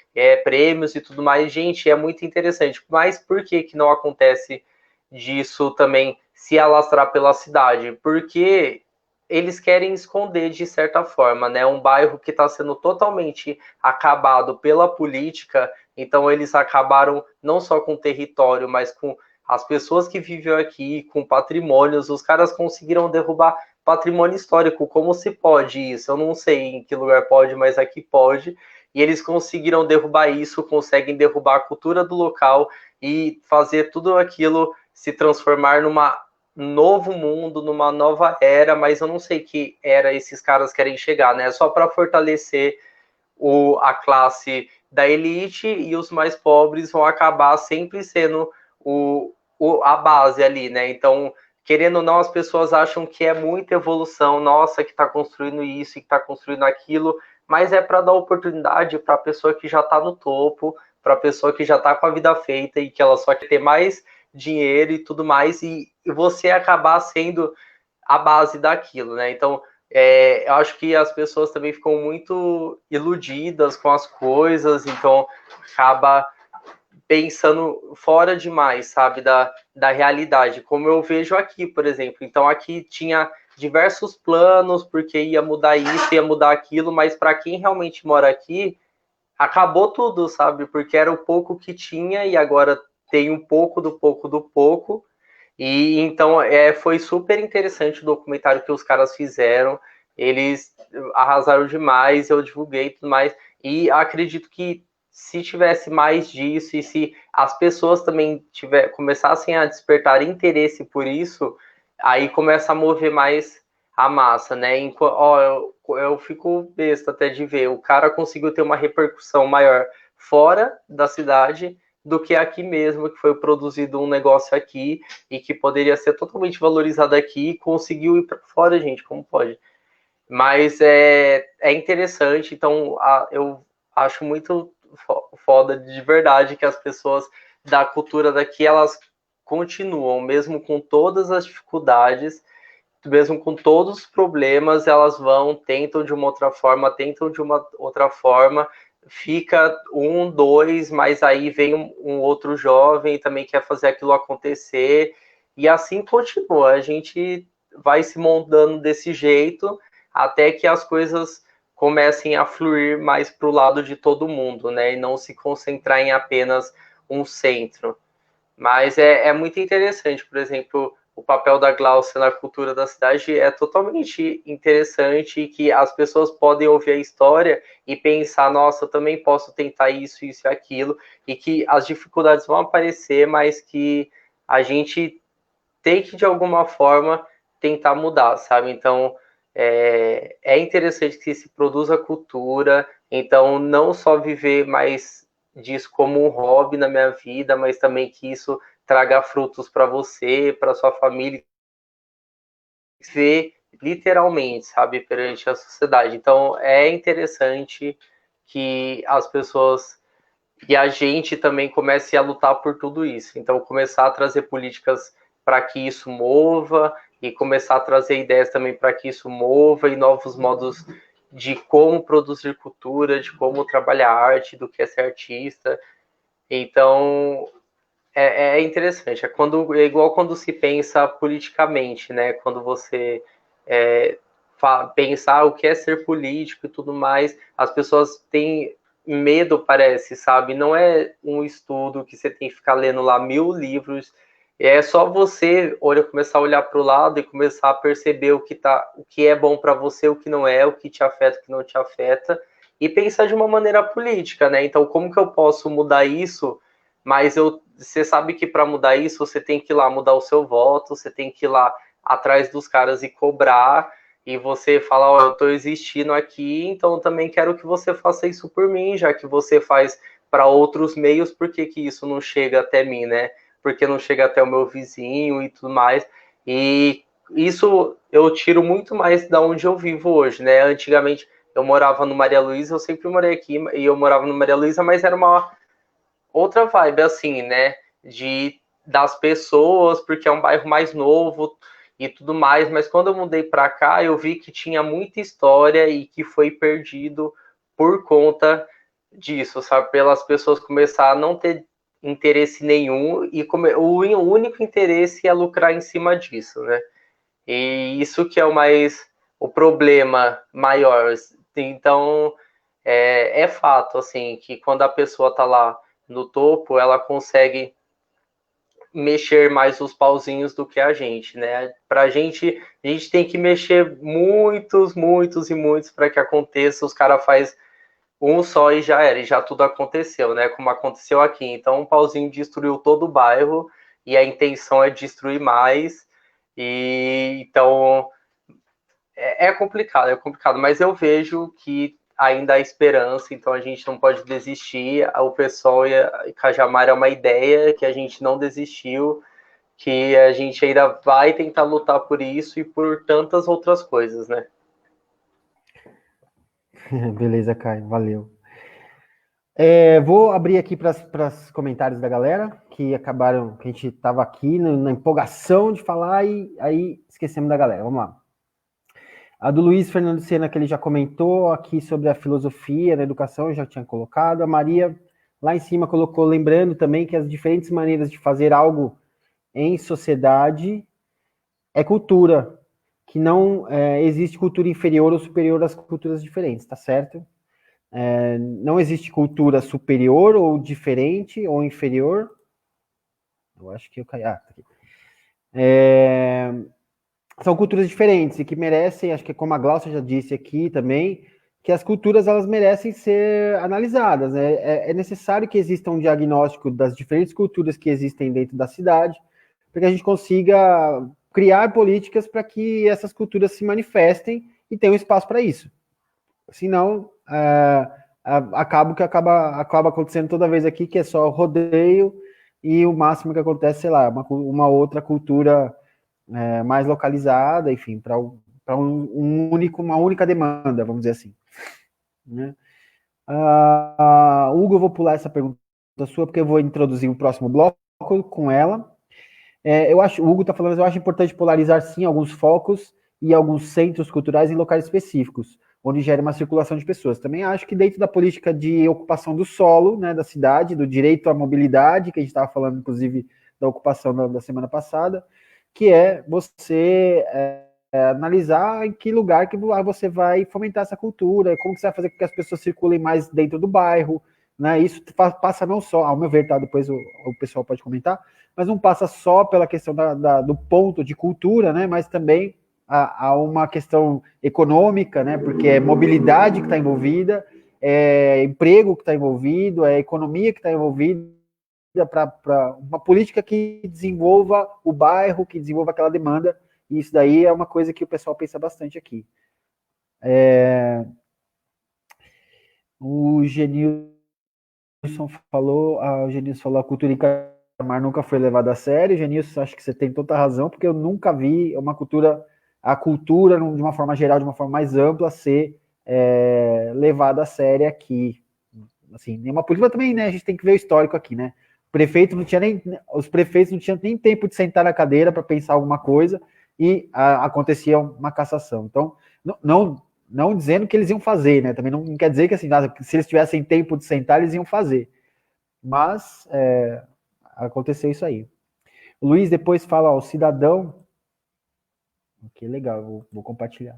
prêmios e tudo mais. Gente, é muito interessante. Mas por que não acontece disso também se alastrar pela cidade? Porque eles querem esconder de certa forma, né? Um bairro que está sendo totalmente acabado pela política, então eles acabaram não só com o território, mas com as pessoas que vivem aqui, com patrimônios. Os caras conseguiram derrubar patrimônio histórico. Como se pode isso? Eu não sei em que lugar pode, mas aqui pode. E eles conseguiram derrubar isso, conseguem derrubar a cultura do local e fazer tudo aquilo se transformar numa novo mundo, numa nova era, mas eu não sei que era esses caras querem chegar, né? Só para fortalecer a classe da elite, e os mais pobres vão acabar sempre sendo a base ali, né? Então, querendo ou não, as pessoas acham que é muita evolução, nossa, que está construindo isso, que está construindo aquilo, mas é para dar oportunidade para a pessoa que já está no topo, para a pessoa que já está com a vida feita e que ela só quer ter mais dinheiro e tudo mais, e você acabar sendo a base daquilo, né? Então, eu acho que as pessoas também ficam muito iludidas com as coisas, então acaba pensando fora demais, sabe, da realidade, como eu vejo aqui, por exemplo. Então, aqui tinha diversos planos, porque ia mudar isso, ia mudar aquilo, mas para quem realmente mora aqui, acabou tudo, sabe, porque era o pouco que tinha e agora tem um pouco do pouco do pouco. E então foi super interessante o documentário que os caras fizeram. Eles arrasaram demais, eu divulguei tudo mais. E acredito que se tivesse mais disso e se as pessoas também começassem a despertar interesse por isso, aí começa a mover mais a massa, né? Eu fico besta até de ver. O cara conseguiu ter uma repercussão maior fora da cidade do que aqui mesmo, que foi produzido um negócio aqui e que poderia ser totalmente valorizado aqui e conseguiu ir para fora, gente, como pode? Mas é interessante, então eu acho muito foda de verdade que as pessoas da cultura daqui, elas continuam, mesmo com todas as dificuldades, mesmo com todos os problemas, elas tentam de uma outra forma, fica um, dois, mas aí vem um outro jovem e também quer fazer aquilo acontecer, e assim continua. A gente vai se moldando desse jeito até que as coisas comecem a fluir mais para o lado de todo mundo, né? E não se concentrar em apenas um centro. Mas é muito interessante, por exemplo, o papel da Gláucia na cultura da cidade é totalmente interessante, e que as pessoas podem ouvir a história e pensar, nossa, eu também posso tentar isso, isso e aquilo, e que as dificuldades vão aparecer, mas que a gente tem que, de alguma forma, tentar mudar, sabe? Então, é interessante que se produza cultura, então não só viver mais disso como um hobby na minha vida, mas também que isso traga frutos para você, para sua família, ver literalmente, sabe, perante a sociedade. Então, é interessante que as pessoas e a gente também comece a lutar por tudo isso. Então, começar a trazer políticas para que isso mova e começar a trazer ideias também para que isso mova, e novos modos de como produzir cultura, de como trabalhar arte, do que é ser artista. Então, é interessante. É igual quando se pensa politicamente, né? Quando você pensar o que é ser político e tudo mais, as pessoas têm medo, parece, sabe? Não é um estudo que você tem que ficar lendo lá 1000 livros É só você começar a olhar para o lado e começar a perceber o que é bom para você, o que não é, o que te afeta, o que não te afeta, e pensar de uma maneira política, né? Então, como que eu posso mudar isso? Mas você sabe que para mudar isso, você tem que ir lá mudar o seu voto, você tem que ir lá atrás dos caras e cobrar, e você fala, ó, eu estou existindo aqui, então eu também quero que você faça isso por mim, já que você faz para outros meios, por que que isso não chega até mim, né? Porque não chega até o meu vizinho e tudo mais. E isso eu tiro muito mais da onde eu vivo hoje, né? Antigamente eu morava no Maria Luísa, eu sempre morei aqui, e eu morava no Maria Luísa, mas era uma outra vibe, assim, né? Das pessoas, porque é um bairro mais novo e tudo mais, mas quando eu mudei para cá, eu vi que tinha muita história e que foi perdido por conta disso, sabe? Pelas pessoas começar a não ter interesse nenhum e o único interesse é lucrar em cima disso, né? E isso que é o problema maior. Então, é fato, assim, que quando a pessoa está lá no topo, ela consegue mexer mais os pauzinhos do que a gente, né? Pra gente, a gente tem que mexer muitos, muitos e muitos para que aconteça. Os caras faz um só e já era, e já tudo aconteceu, né? Como aconteceu aqui. Então, um pauzinho destruiu todo o bairro e a intenção é destruir mais. E então é complicado, mas eu vejo que ainda há esperança, então a gente não pode desistir. O pessoal e Cajamar é uma ideia que a gente não desistiu, que a gente ainda vai tentar lutar por isso e por tantas outras coisas, né? Beleza, Caio, valeu. Vou abrir aqui para os comentários da galera, que acabaram, que a gente estava aqui na empolgação de falar e aí esquecemos da galera. Vamos lá. A do Luiz Fernando Sena, que ele já comentou aqui sobre a filosofia da educação, eu já tinha colocado. A Maria, lá em cima, colocou, lembrando também que as diferentes maneiras de fazer algo em sociedade é cultura, que não existe cultura inferior ou superior às culturas diferentes, tá certo? Não existe cultura superior ou diferente ou inferior. Eu acho que eu caí. Tá aqui. São culturas diferentes e que merecem, acho que como a Glaucia já disse aqui também, que as culturas elas merecem ser analisadas. Né? É necessário que exista um diagnóstico das diferentes culturas que existem dentro da cidade, para que a gente consiga criar políticas para que essas culturas se manifestem e tenham espaço para isso. Senão, acaba acontecendo toda vez aqui que é só rodeio e o máximo que acontece, sei lá, uma outra cultura mais localizada, enfim, para uma única demanda, vamos dizer assim. Né? Hugo, eu vou pular essa pergunta sua, porque eu vou introduzir o próximo bloco com ela. O Hugo está falando, eu acho importante polarizar, sim, alguns focos e alguns centros culturais em locais específicos, onde gera uma circulação de pessoas. Também acho que dentro da política de ocupação do solo, né, da cidade, do direito à mobilidade, que a gente estava falando, inclusive, da ocupação da semana passada, que é você analisar em que lugar que você vai fomentar essa cultura, como que você vai fazer com que as pessoas circulem mais dentro do bairro, né? Isso passa não só, ao meu ver, tá? Depois o pessoal pode comentar, mas não passa só pela questão do ponto de cultura, né? Mas também há uma questão econômica, né? Porque é mobilidade que está envolvida, é emprego que está envolvido, é economia que está envolvida, para uma política que desenvolva o bairro, que desenvolva aquela demanda, e isso daí é uma coisa que o pessoal pensa bastante aqui. O Genilson falou, a cultura em Cajamar nunca foi levada a sério. Genilson, acho que você tem toda a razão, porque eu nunca vi a cultura, de uma forma geral, de uma forma mais ampla, ser levada a sério aqui. Assim, nenhuma política também, né? A gente tem que ver o histórico aqui, né? Os prefeitos não tinham nem tempo de sentar na cadeira para pensar alguma coisa e acontecia uma cassação. Então, não dizendo que eles iam fazer, né? Também não quer dizer que assim, se eles tivessem tempo de sentar, eles iam fazer. Mas aconteceu isso aí. O Luiz depois fala, ó, o cidadão. Que legal, vou compartilhar.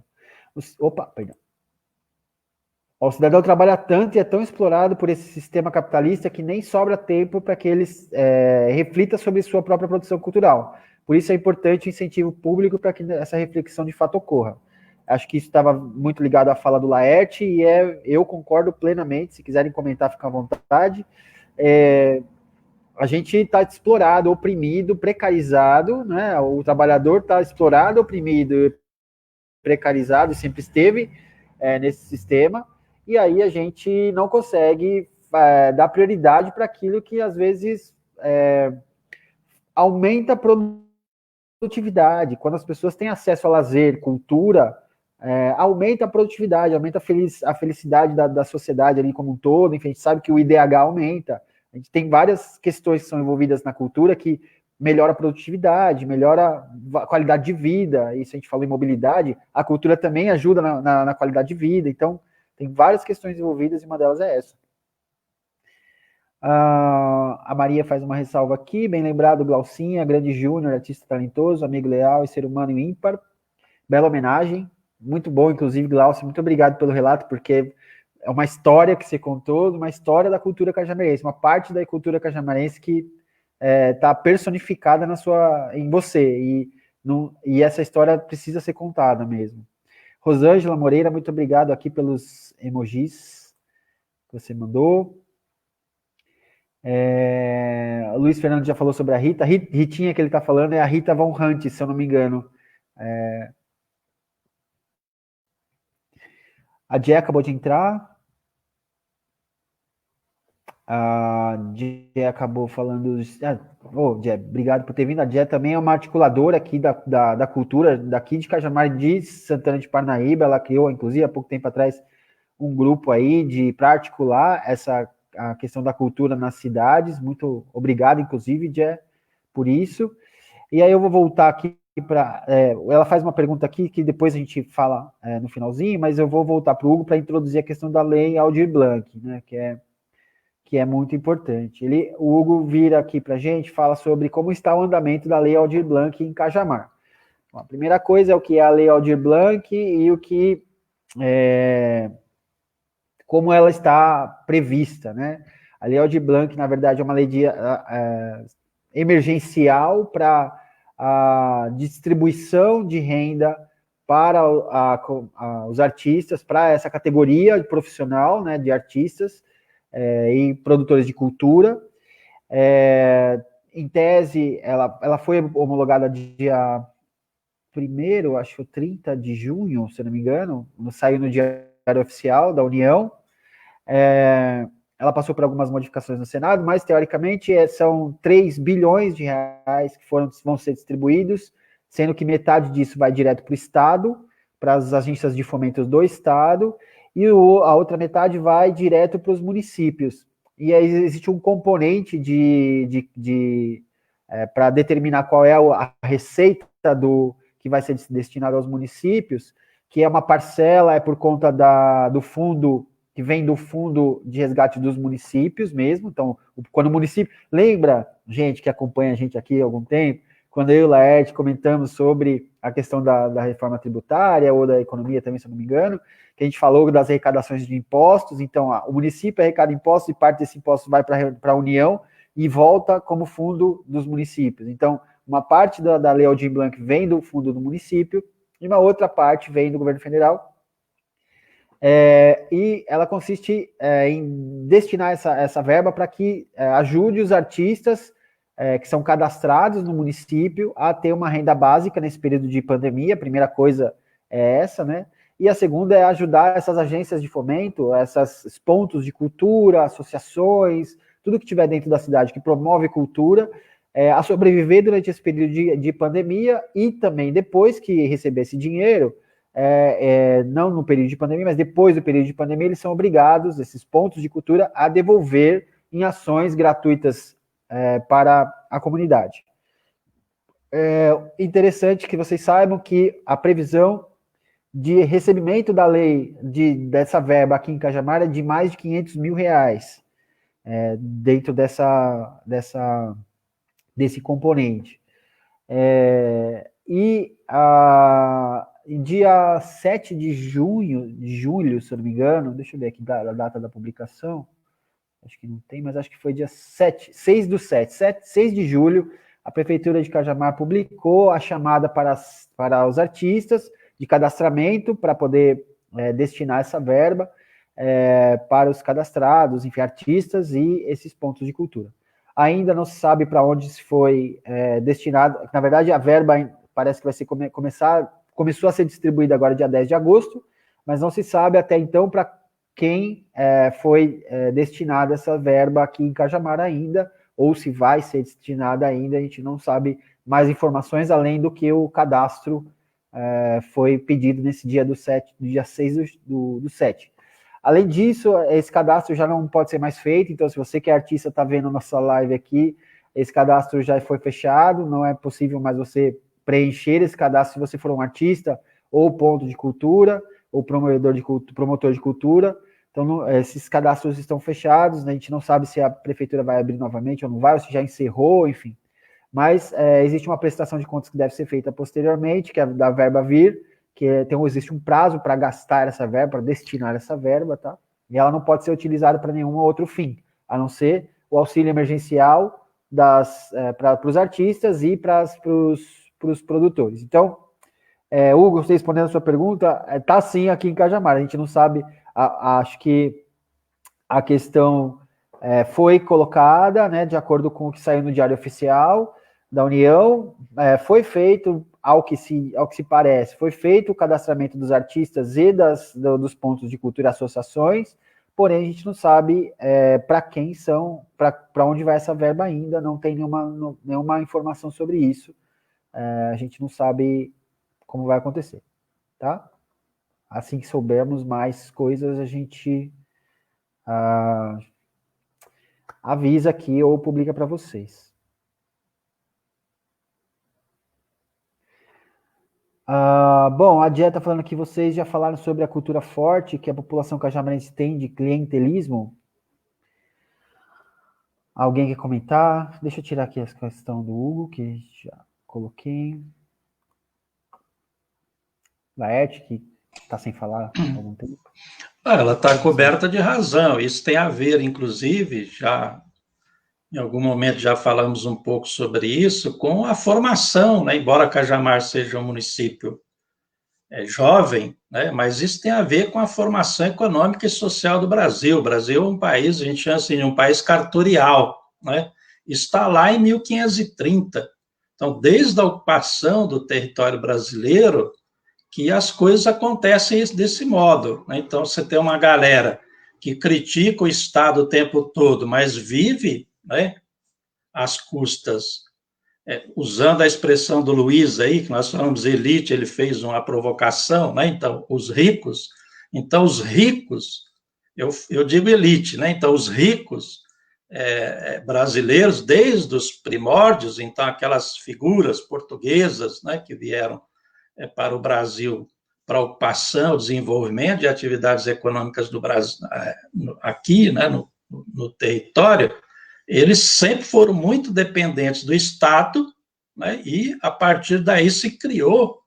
Opa, perdão. O cidadão trabalha tanto e é tão explorado por esse sistema capitalista que nem sobra tempo para que ele reflita sobre sua própria produção cultural. Por isso é importante o incentivo público para que essa reflexão de fato ocorra. Acho que isso estava muito ligado à fala do Laerte e eu concordo plenamente. Se quiserem comentar, fica à vontade. A gente está explorado, oprimido, precarizado, né? O trabalhador está explorado, oprimido, precarizado, sempre esteve nesse sistema, e aí a gente não consegue dar prioridade para aquilo que às vezes aumenta a produtividade. Quando as pessoas têm acesso a lazer, cultura, aumenta a produtividade, aumenta a felicidade da sociedade ali como um todo. Enfim, a gente sabe que o IDH aumenta. A gente tem várias questões que são envolvidas na cultura que melhora a produtividade, melhora a qualidade de vida. Isso a gente falou em mobilidade. A cultura também ajuda na qualidade de vida. Então, tem várias questões envolvidas e uma delas é essa. A Maria faz uma ressalva aqui, bem lembrado, Glaucinha, grande júnior, artista talentoso, amigo leal e ser humano ímpar. Bela homenagem, muito bom, inclusive, Glaucia, muito obrigado pelo relato, porque é uma história que você contou, uma história da cultura cajamarense, uma parte da cultura cajamarense que está personificada em você, e essa história precisa ser contada mesmo. Rosângela Moreira, muito obrigado aqui pelos emojis que você mandou. O Luiz Fernando já falou sobre a Rita. Ritinha que ele está falando é a Rita Von Hunt, se eu não me engano. A Jé acabou de entrar. A Jé acabou falando... Jé, obrigado por ter vindo. A Jé também é uma articuladora aqui da cultura, daqui de Cajamar, de Santana de Parnaíba. Ela criou, inclusive, há pouco tempo atrás, um grupo aí para articular a questão da cultura nas cidades. Muito obrigado, inclusive, Jé, por isso. E aí eu vou voltar aqui para... ela faz uma pergunta aqui que depois a gente fala no finalzinho, mas eu vou voltar para o Hugo para introduzir a questão da lei Aldir Blanc, né, que é muito importante. O Hugo vira aqui para a gente, fala sobre como está o andamento da lei Aldir Blanc em Cajamar. Bom, a primeira coisa é o que é a lei Aldir Blanc e o que... como ela está prevista, né? A lei Aldir Blanc, na verdade, é uma lei emergencial para a distribuição de renda para os artistas, para essa categoria profissional, né, de artistas e produtores de cultura. Em tese, ela foi homologada dia 1º, acho que 30 de junho, se não me engano, saiu no Diário Oficial da União. Ela passou por algumas modificações no Senado, mas, teoricamente, são 3 bilhões de reais que vão ser distribuídos, sendo que metade disso vai direto para o Estado, para as agências de fomento do Estado, e a outra metade vai direto para os municípios. E aí existe um componente para determinar qual é a receita que vai ser destinada aos municípios, que é uma parcela, por conta do fundo... que vem do fundo de resgate dos municípios mesmo. Então, quando o município... Lembra, gente que acompanha a gente aqui há algum tempo, quando eu e o Laerte comentamos sobre a questão da reforma tributária, ou da economia também, se eu não me engano, que a gente falou das arrecadações de impostos. Então, o município arrecada impostos e parte desse imposto vai para a União e volta como fundo dos municípios. Então, uma parte da Lei Aldir Blanc vem do fundo do município e uma outra parte vem do governo federal. E ela consiste em destinar essa verba para que ajude os artistas que são cadastrados no município a ter uma renda básica nesse período de pandemia. A primeira coisa é essa, né? E a segunda é ajudar essas agências de fomento, esses pontos de cultura, associações, tudo que tiver dentro da cidade que promove cultura, a sobreviver durante esse período de pandemia e também depois que receber esse dinheiro, não no período de pandemia, mas depois do período de pandemia, eles são obrigados, esses pontos de cultura, a devolver em ações gratuitas para a comunidade. Interessante que vocês saibam que a previsão de recebimento da lei dessa verba aqui em Cajamar é de mais de 500 mil reais dentro desse componente. dia 7 de julho, se eu não me engano, deixa eu ver aqui a data da publicação, acho que não tem, mas acho que foi dia 6 de julho, a Prefeitura de Cajamar publicou a chamada para os artistas de cadastramento para poder destinar essa verba para os cadastrados, enfim, artistas e esses pontos de cultura. Ainda não se sabe para onde se foi destinado, na verdade a verba parece que vai ser começou a ser distribuída agora dia 10 de agosto, mas não se sabe até então para quem foi destinada essa verba aqui em Cajamar ainda, ou se vai ser destinada ainda, a gente não sabe mais informações, além do que o cadastro foi pedido nesse dia do 6 do 7. Além disso, esse cadastro já não pode ser mais feito, então se você que é artista está vendo nossa live aqui, esse cadastro já foi fechado, não é possível mais você preencher esse cadastro se você for um artista, ou ponto de cultura, ou promotor de cultura. Então, esses cadastros estão fechados, né? A gente não sabe se a prefeitura vai abrir novamente ou não vai, ou se já encerrou, enfim. Mas existe uma prestação de contas que deve ser feita posteriormente, que é da verba vir, existe um prazo para gastar essa verba, para destinar essa verba, tá? E ela não pode ser utilizada para nenhum outro fim, a não ser o auxílio emergencial para os artistas e para os produtores. Então, Hugo, você respondendo a sua pergunta, está sim aqui em Cajamar, a gente não sabe, acho que a questão foi colocada, né, de acordo com o que saiu no Diário Oficial da União, foi feito, ao que se parece, foi feito o cadastramento dos artistas e dos pontos de cultura e associações, porém a gente não sabe para quem são, para onde vai essa verba ainda, não tem nenhuma informação sobre isso, a gente não sabe como vai acontecer, tá? Assim que soubermos mais coisas, a gente avisa aqui ou publica para vocês. Bom, a Dia está falando que vocês já falaram sobre a cultura forte que a população cajamarense tem de clientelismo. Alguém quer comentar? Deixa eu tirar aqui a questão do Hugo, que já coloquei. Laerte, que está sem falar há algum tempo. Ela está coberta de razão. Isso tem a ver, inclusive, já em algum momento já falamos um pouco sobre isso, com a formação, né? Embora Cajamar seja um município jovem, né? Mas isso tem a ver com a formação econômica e social do Brasil. O Brasil é um país, a gente chama assim, um país cartorial, né? Está lá em 1530. Então, desde a ocupação do território brasileiro, que as coisas acontecem desse modo, né? Então, você tem uma galera que critica o Estado o tempo todo, mas vive, né, às custas, usando a expressão do Luiz aí, que nós falamos elite, ele fez uma provocação, né? Então, os ricos, eu digo elite, né? Então, os ricos brasileiros, desde os primórdios, então, aquelas figuras portuguesas, né, que vieram para o Brasil, para a ocupação, desenvolvimento de atividades econômicas do Brasil, aqui, né, no território, eles sempre foram muito dependentes do Estado, né, e a partir daí se criou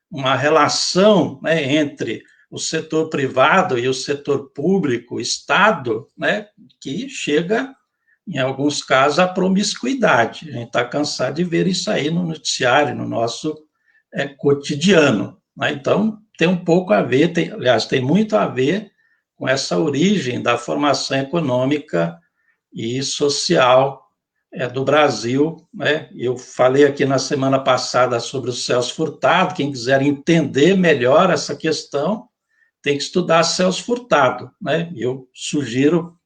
uma relação, né, entre o setor privado e o setor público, o Estado, né, que chega, em alguns casos, à promiscuidade. A gente está cansado de ver isso aí no noticiário, no nosso cotidiano, né? Então, tem um pouco a ver, tem muito a ver com essa origem da formação econômica e social do Brasil, né? Eu falei aqui na semana passada sobre o Celso Furtado, quem quiser entender melhor essa questão, tem que estudar Celso Furtado, né? Eu sugiro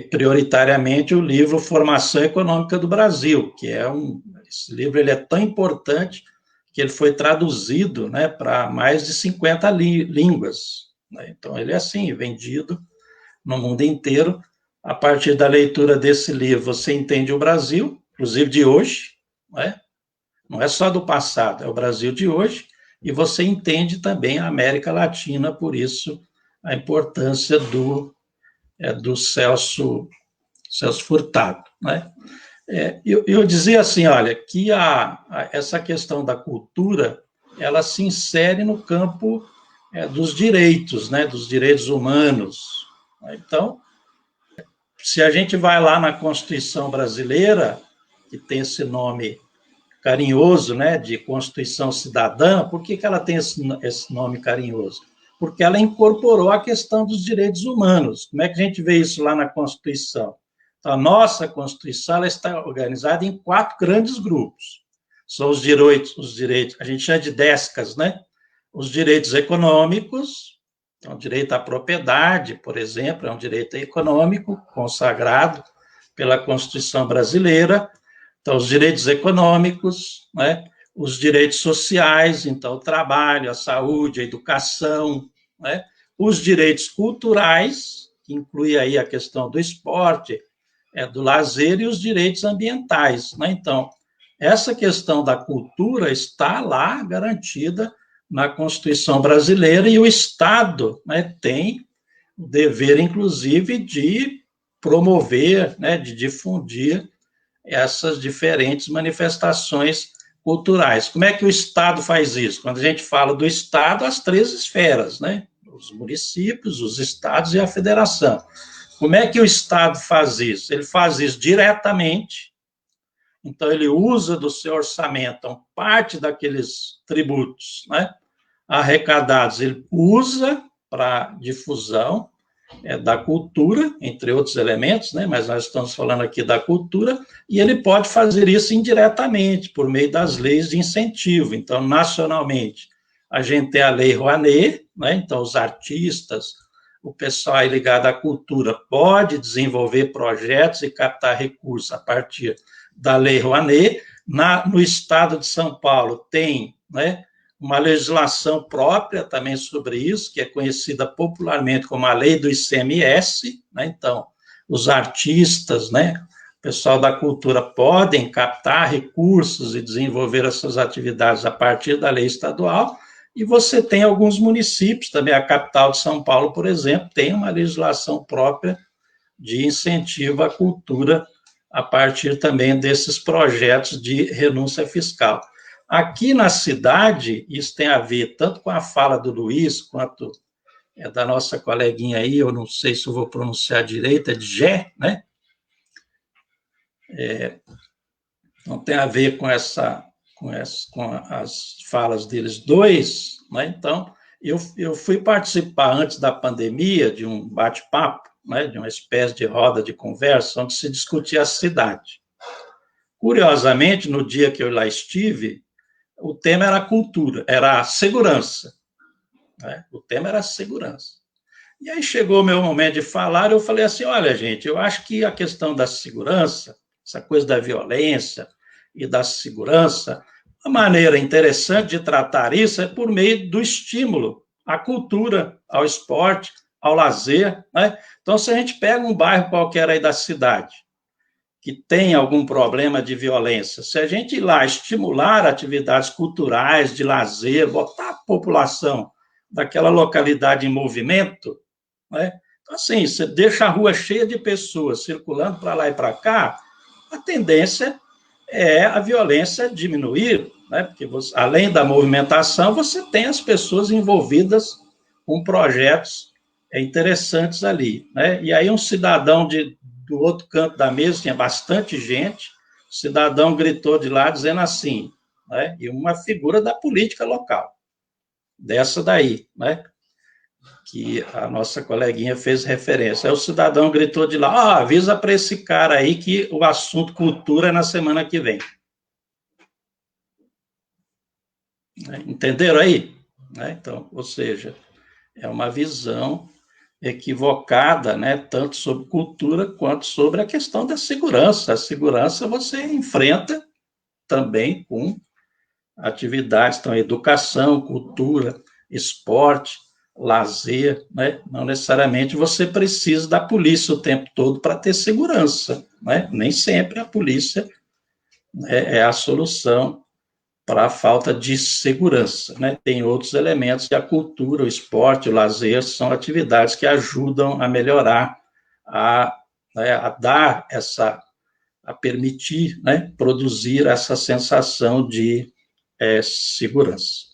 prioritariamente o livro Formação Econômica do Brasil, que esse livro ele é tão importante que ele foi traduzido, né, para mais de 50 línguas, né? Então, ele é assim, vendido no mundo inteiro. A partir da leitura desse livro, você entende o Brasil, inclusive de hoje, né? Não é só do passado, é o Brasil de hoje, e você entende também a América Latina, por isso a importância do Celso Furtado, né? Eu dizia assim, olha, que essa questão da cultura ela se insere no campo dos direitos, né, dos direitos humanos. Então, se a gente vai lá na Constituição brasileira, que tem esse nome carinhoso, né, de Constituição Cidadã, por que ela tem esse nome carinhoso? Porque ela incorporou a questão dos direitos humanos. Como é que a gente vê isso lá na Constituição? Então, a nossa Constituição ela está organizada em 4 grandes grupos. São os direitos, a gente chama de DESCAS, né? Os direitos econômicos, então, o direito à propriedade, por exemplo, é um direito econômico consagrado pela Constituição brasileira. Então, os direitos econômicos, né? Os direitos sociais, então, o trabalho, a saúde, a educação, né? Os direitos culturais, que inclui aí a questão do esporte, do lazer, e os direitos ambientais, né? Então, essa questão da cultura está lá garantida na Constituição brasileira, e o Estado, né, tem o dever, inclusive, de promover, né, de difundir essas diferentes manifestações culturais. Como é que o Estado faz isso? Quando a gente fala do Estado, as 3 esferas, né? Os municípios, os estados e a federação. Como é que o Estado faz isso? Ele faz isso diretamente, então ele usa do seu orçamento parte daqueles tributos, né, arrecadados, ele usa para difusão da cultura, entre outros elementos, né, mas nós estamos falando aqui da cultura, e ele pode fazer isso indiretamente, por meio das leis de incentivo. Então, nacionalmente, a gente tem a Lei Rouanet, né, então os artistas, o pessoal aí ligado à cultura pode desenvolver projetos e captar recursos a partir da Lei Rouanet. No estado de São Paulo tem, né, uma legislação própria também sobre isso, que é conhecida popularmente como a Lei do ICMS, né? Então, os artistas, né, o pessoal da cultura podem captar recursos e desenvolver as suas atividades a partir da lei estadual, e você tem alguns municípios, também a capital de São Paulo, por exemplo, tem uma legislação própria de incentivo à cultura a partir também desses projetos de renúncia fiscal. Aqui na cidade, isso tem a ver tanto com a fala do Luiz, quanto da nossa coleguinha aí, eu não sei se eu vou pronunciar direito, é de Gé, né? Não tem a ver com as falas deles dois, né? Então, eu fui participar antes da pandemia de um bate-papo, né, de uma espécie de roda de conversa, onde se discutia a cidade. Curiosamente, no dia que eu lá estive, o tema era a cultura, era a segurança, né? O tema era a segurança. E aí chegou o meu momento de falar, eu falei assim, olha, gente, eu acho que a questão da segurança, essa coisa da violência e da segurança, a maneira interessante de tratar isso é por meio do estímulo à cultura, ao esporte, ao lazer, né? Então, se a gente pega um bairro qualquer aí da cidade, que tem algum problema de violência, se a gente ir lá estimular atividades culturais, de lazer, botar a população daquela localidade em movimento, né? Então, assim, você deixa a rua cheia de pessoas circulando para lá e para cá, a tendência é a violência diminuir, né? Porque você, além da movimentação, você tem as pessoas envolvidas com projetos interessantes ali, né? E aí um cidadão do outro canto da mesa, tinha bastante gente, o cidadão gritou de lá dizendo assim, né? E uma figura da política local, dessa daí, né? Que a nossa coleguinha fez referência. Aí o cidadão gritou de lá, avisa para esse cara aí que o assunto cultura é na semana que vem. Entenderam aí? Então, ou seja, é uma visão equivocada, né, tanto sobre cultura quanto sobre a questão da segurança. A segurança você enfrenta também com atividades, então, educação, cultura, esporte, lazer, né? Não necessariamente você precisa da polícia o tempo todo para ter segurança, né? Nem sempre a polícia, né, é a solução para a falta de segurança, né? Tem outros elementos que a cultura, o esporte, o lazer são atividades que ajudam a melhorar, né, a dar a permitir, né, produzir essa sensação de segurança.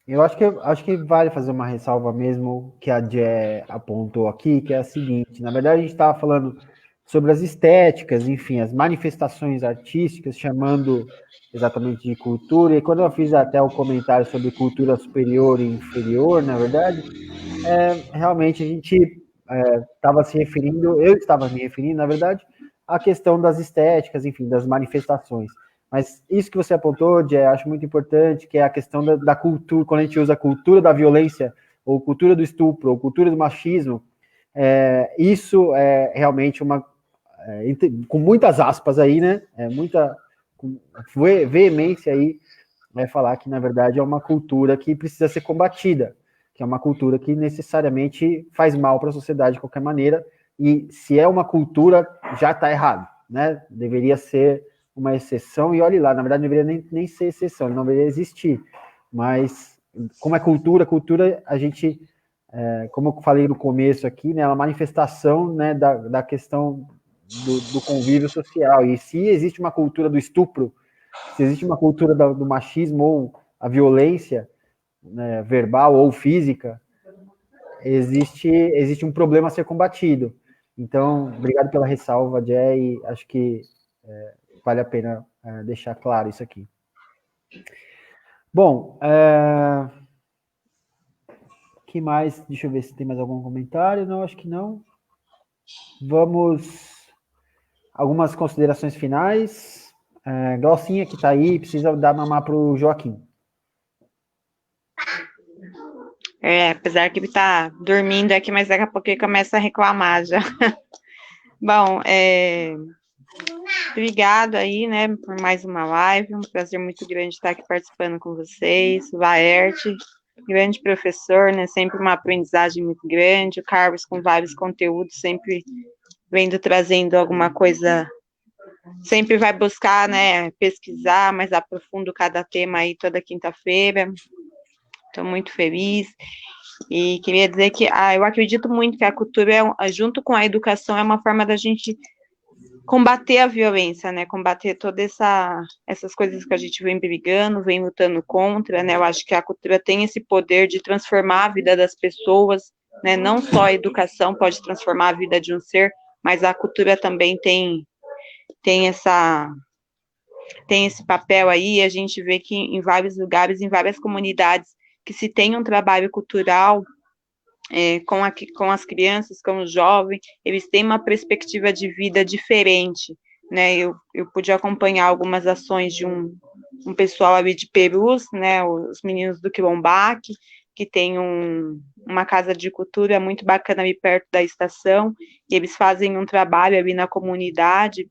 Eu acho que vale fazer uma ressalva mesmo que a Jé apontou aqui, que é a seguinte: na verdade, a gente estava falando sobre as estéticas, enfim, as manifestações artísticas, chamando exatamente de cultura, e quando eu fiz até o comentário sobre cultura superior e inferior, na verdade, realmente a gente estava se referindo, eu estava me referindo, na verdade, à questão das estéticas, enfim, das manifestações. Mas isso que você apontou, Jé, acho muito importante, que é a questão da cultura, quando a gente usa a cultura da violência, ou cultura do estupro, ou cultura do machismo, isso é realmente com muitas aspas aí, né? Com veemência aí, falar que, na verdade, é uma cultura que precisa ser combatida, que é uma cultura que necessariamente faz mal para a sociedade de qualquer maneira, e se é uma cultura, já está errado, né? Deveria ser uma exceção, e olhe lá, na verdade, não deveria nem ser exceção, não deveria existir, mas como é cultura, a gente, como eu falei no começo aqui, né, é uma manifestação, né, da questão do convívio social, e se existe uma cultura do estupro, se existe uma cultura do machismo ou a violência, né, verbal ou física, existe um problema a ser combatido. Então, obrigado pela ressalva, Jay, acho que vale a pena deixar claro isso aqui. Bom, que mais? Deixa eu ver se tem mais algum comentário. Não, acho que não. Vamos algumas considerações finais. Glaucinha, que está aí, precisa dar mamar para o Joaquim. Apesar que ele tá dormindo aqui, mas daqui a pouco ele começa a reclamar já. Bom, obrigado aí, né, por mais uma live, um prazer muito grande estar aqui participando com vocês, o Laerte, grande professor, né, sempre uma aprendizagem muito grande, o Carlos com vários conteúdos, sempre vendo, trazendo alguma coisa, sempre vai buscar, né, pesquisar, mas aprofundo cada tema aí toda quinta-feira, estou muito feliz. E queria dizer que eu acredito muito que a cultura, junto com a educação, é uma forma da gente combater a violência, né? Combater todas essas coisas que a gente vem brigando, vem lutando contra, né? Eu acho que a cultura tem esse poder de transformar a vida das pessoas, né? Não só a educação pode transformar a vida de um ser, mas a cultura também tem esse papel aí. A gente vê que em vários lugares, em várias comunidades, que se tem um trabalho cultural com as crianças, com os jovens, eles têm uma perspectiva de vida diferente, né? Eu pude acompanhar algumas ações de um pessoal ali de Perus, né? Os meninos do Quilombaque, que tem uma casa de cultura muito bacana ali perto da estação, e eles fazem um trabalho ali na comunidade,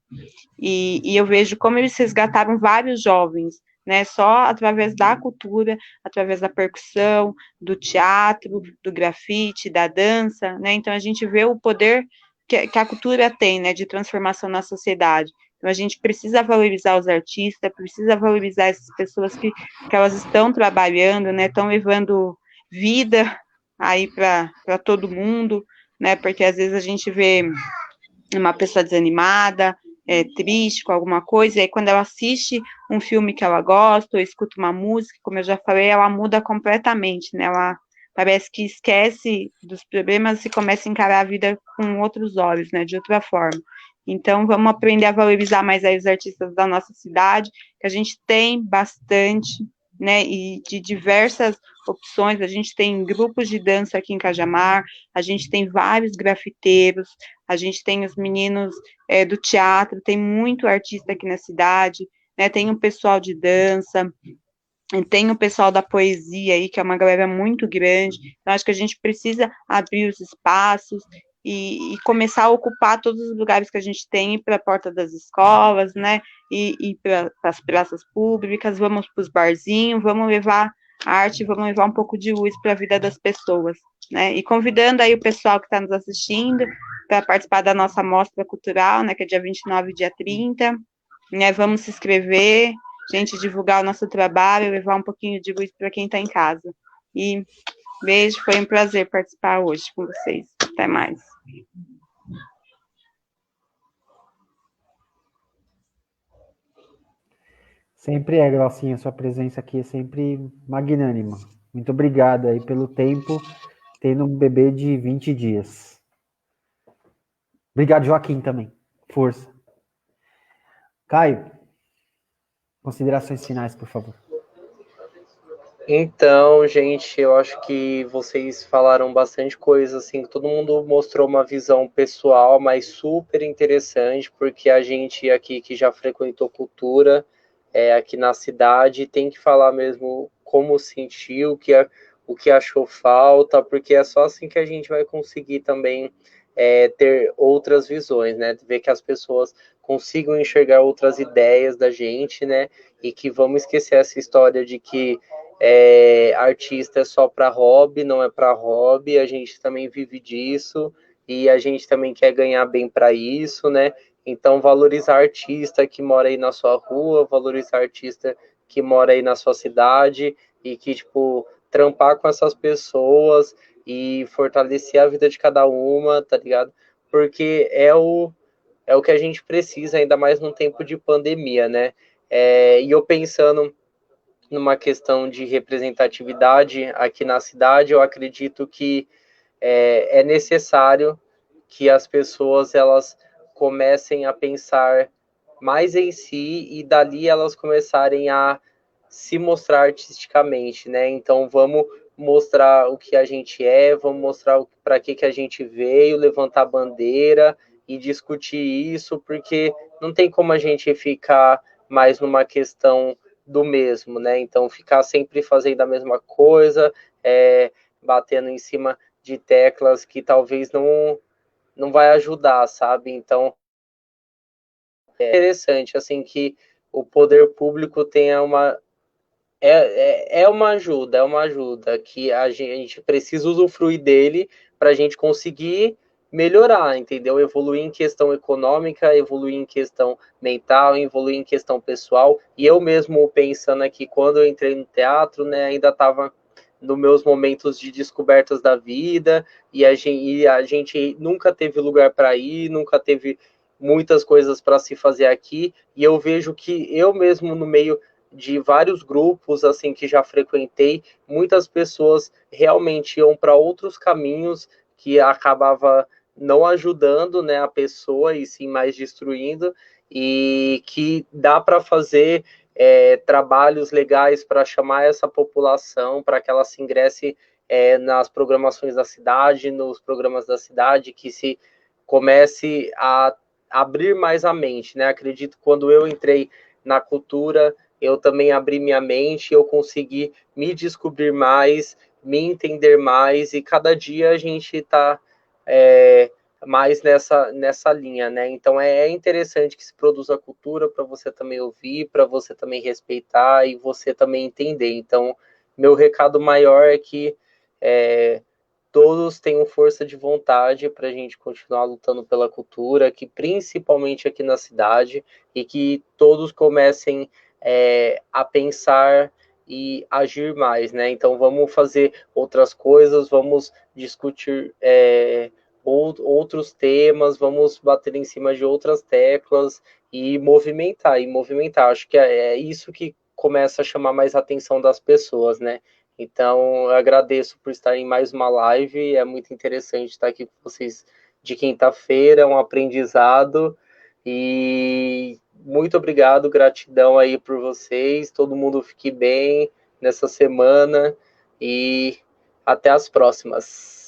e eu vejo como eles resgataram vários jovens, né, só através da cultura, através da percussão, do teatro, do grafite, da dança, né, então a gente vê o poder que a cultura tem, né, de transformação na sociedade. Então a gente precisa valorizar os artistas, precisa valorizar essas pessoas que elas estão trabalhando, né, estão levando vida aí para todo mundo, né, porque às vezes a gente vê uma pessoa desanimada, triste com alguma coisa, e aí quando ela assiste um filme que ela gosta, ou escuta uma música, como eu já falei, ela muda completamente, né? Ela parece que esquece dos problemas e começa a encarar a vida com outros olhos, né? De outra forma. Então, vamos aprender a valorizar mais aí os artistas da nossa cidade, que a gente tem bastante, né? E de diversas opções, a gente tem grupos de dança aqui em Cajamar, a gente tem vários grafiteiros, a gente tem os meninos do teatro, tem muito artista aqui na cidade, né? Tem um pessoal de dança, tem o pessoal da poesia aí, que é uma galera muito grande. Então, acho que a gente precisa abrir os espaços e começar a ocupar todos os lugares que a gente tem, para a porta das escolas, né? E para as praças públicas, vamos para os barzinhos, vamos levar arte, vamos levar um pouco de luz para a vida das pessoas, né? E convidando aí o pessoal que está nos assistindo para participar da nossa mostra cultural, né? Que é dia 29 e dia 30, né? Vamos se inscrever, gente, divulgar o nosso trabalho, levar um pouquinho de luz para quem está em casa. E beijo, foi um prazer participar hoje com vocês. Até mais. Sempre é, Glaucinha, sua presença aqui é sempre magnânima. Muito obrigado aí pelo tempo, tendo um bebê de 20 dias. Obrigado, Joaquim, também. Força. Caio, considerações finais, por favor. Então, gente, eu acho que vocês falaram bastante coisa, assim, que todo mundo mostrou uma visão pessoal, mas super interessante, porque a gente aqui que já frequentou cultura, aqui na cidade, tem que falar mesmo como sentiu, o que achou falta, porque é só assim que a gente vai conseguir também ter outras visões, né? Ver que as pessoas consigam enxergar outras ideias da gente, né? E que vamos esquecer essa história de que artista é só para hobby, não é para hobby, a gente também vive disso e a gente também quer ganhar bem para isso, né? Então, valorizar artista que mora aí na sua rua, valorizar artista que mora aí na sua cidade e que, tipo, trampar com essas pessoas e fortalecer a vida de cada uma, tá ligado? Porque é o que a gente precisa, ainda mais num tempo de pandemia, né? E eu pensando numa questão de representatividade aqui na cidade, eu acredito que é necessário que as pessoas elas comecem a pensar mais em si e dali elas começarem a se mostrar artisticamente, né? Então vamos mostrar o que a gente vamos mostrar para que a gente veio, levantar a bandeira e discutir isso, porque não tem como a gente ficar mais numa questão do mesmo, né? Então ficar sempre fazendo a mesma coisa, batendo em cima de teclas que talvez não vai ajudar, sabe? Então é interessante assim que o poder público tenha é uma ajuda que a gente precisa usufruir dele para a gente conseguir melhorar, entendeu? Evoluir em questão econômica, evoluir em questão mental, evoluir em questão pessoal. E eu mesmo pensando aqui, quando eu entrei no teatro, né, ainda estava nos meus momentos de descobertas da vida, e a gente nunca teve lugar para ir, nunca teve muitas coisas para se fazer aqui, e eu vejo que eu mesmo no meio de vários grupos assim que já frequentei, muitas pessoas realmente iam para outros caminhos que acabava não ajudando, né, a pessoa e sim mais destruindo, e que dá para fazer trabalhos legais para chamar essa população para que ela se ingresse nas programações da cidade, nos programas da cidade, que se comece a abrir mais a mente, né? Acredito que quando eu entrei na cultura, eu também abri minha mente, eu consegui me descobrir mais, me entender mais, e cada dia a gente está mais nessa linha, né? Então é interessante que se produza cultura para você também ouvir, para você também respeitar e você também entender. Então, meu recado maior é que todos tenham força de vontade para a gente continuar lutando pela cultura, que principalmente aqui na cidade, e que todos comecem a pensar e agir mais, né? Então vamos fazer outras coisas, vamos discutir outros temas, vamos bater em cima de outras teclas e movimentar, Acho que é isso que começa a chamar mais a atenção das pessoas, né? Então, eu agradeço por estar em mais uma live, é muito interessante estar aqui com vocês de quinta-feira, é um aprendizado, e muito obrigado, gratidão aí por vocês, todo mundo fique bem nessa semana, e até as próximas.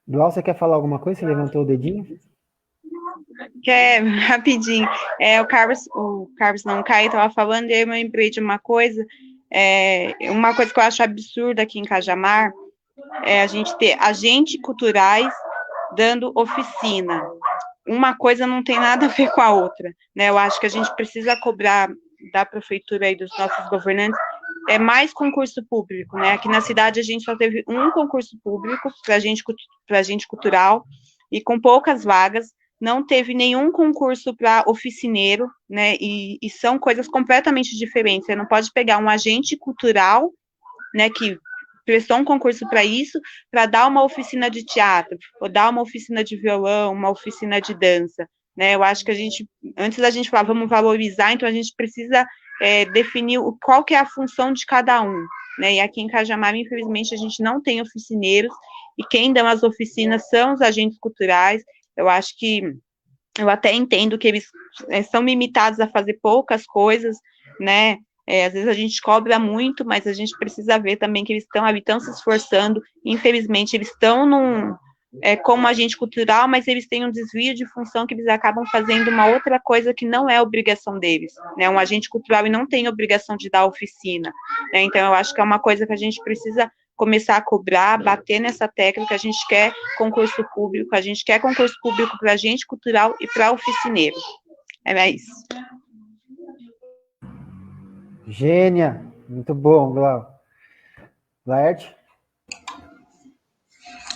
Dual, você quer falar alguma coisa? Você levantou o dedinho? Rapidinho. O Caio estava falando, e aí eu me lembrei de uma coisa que eu acho absurda aqui em Cajamar, a gente ter agentes culturais dando oficina. Uma coisa não tem nada a ver com a outra, né? Eu acho que a gente precisa cobrar da prefeitura e dos nossos governantes mais concurso público, né? Aqui na cidade a gente só teve um concurso público para gente cultural, e com poucas vagas, não teve nenhum concurso para oficineiro, né? E são coisas completamente diferentes. Você não pode pegar um agente cultural, né, que prestou um concurso para isso, para dar uma oficina de teatro, ou dar uma oficina de violão, uma oficina de dança. né? Eu acho que antes da gente falar, vamos valorizar, então a gente precisa definir qual que é a função de cada um, né? E aqui em Cajamar, infelizmente, a gente não tem oficineiros, e quem dá as oficinas são os agentes culturais. Eu acho que, eu até entendo que eles são limitados a fazer poucas coisas, né? Às vezes a gente cobra muito, mas a gente precisa ver também que eles estão se esforçando. Infelizmente, eles estão como agente cultural, mas eles têm um desvio de função que eles acabam fazendo uma outra coisa que não é obrigação deles, né? Um agente cultural não tem obrigação de dar oficina, né? Então, eu acho que é uma coisa que a gente precisa começar a cobrar, bater nessa tecla, que a gente quer concurso público para agente cultural e para oficineiro. É isso. Gênia, muito bom, Glau. Laerte?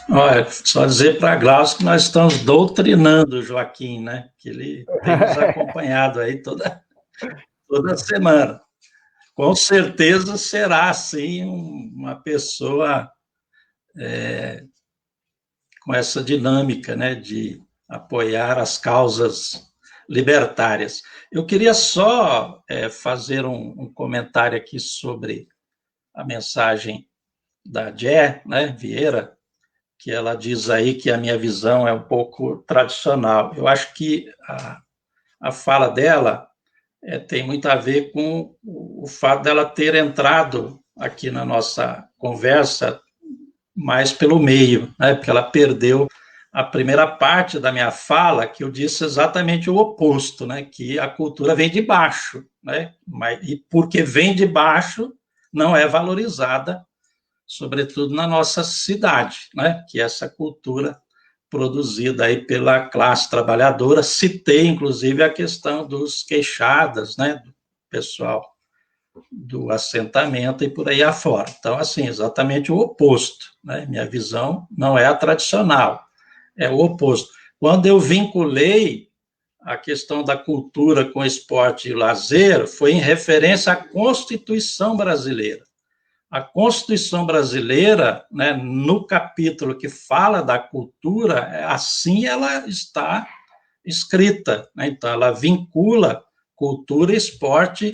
Olha, só dizer para Glaucio que nós estamos doutrinando o Joaquim, né? Que ele tem nos acompanhado aí toda semana. Com certeza será, sim, uma pessoa com essa dinâmica, né, de apoiar as causas libertárias. Eu queria só fazer um comentário aqui sobre a mensagem da Jé, né, Vieira, que ela diz aí que a minha visão é um pouco tradicional. Eu acho que a fala dela tem muito a ver com o fato dela ter entrado aqui na nossa conversa mais pelo meio, né? Porque ela perdeu a primeira parte da minha fala, que eu disse exatamente o oposto, né? Que a cultura vem de baixo, né? E porque vem de baixo, não é valorizada, sobretudo na nossa cidade, né? Que essa cultura produzida aí pela classe trabalhadora. Citei, inclusive, a questão dos queixadas, né? Do pessoal do assentamento e por aí afora. Então, assim, exatamente o oposto, né? Minha visão não é a tradicional, é o oposto. Quando eu vinculei a questão da cultura com esporte e lazer, foi em referência à Constituição brasileira. A Constituição brasileira, né, no capítulo que fala da cultura, assim ela está escrita, né? Então, ela vincula cultura, esporte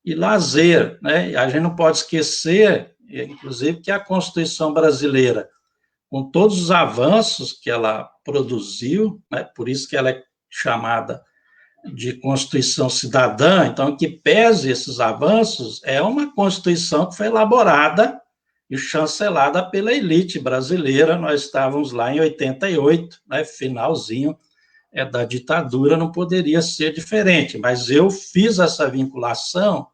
e lazer, né? A gente não pode esquecer, inclusive, que a Constituição brasileira, com todos os avanços que ela produziu, né, por isso que ela é chamada de Constituição Cidadã, então, que pese esses avanços, é uma Constituição que foi elaborada e chancelada pela elite brasileira. Nós estávamos lá em 88, né, finalzinho da ditadura, não poderia ser diferente, mas eu fiz essa vinculação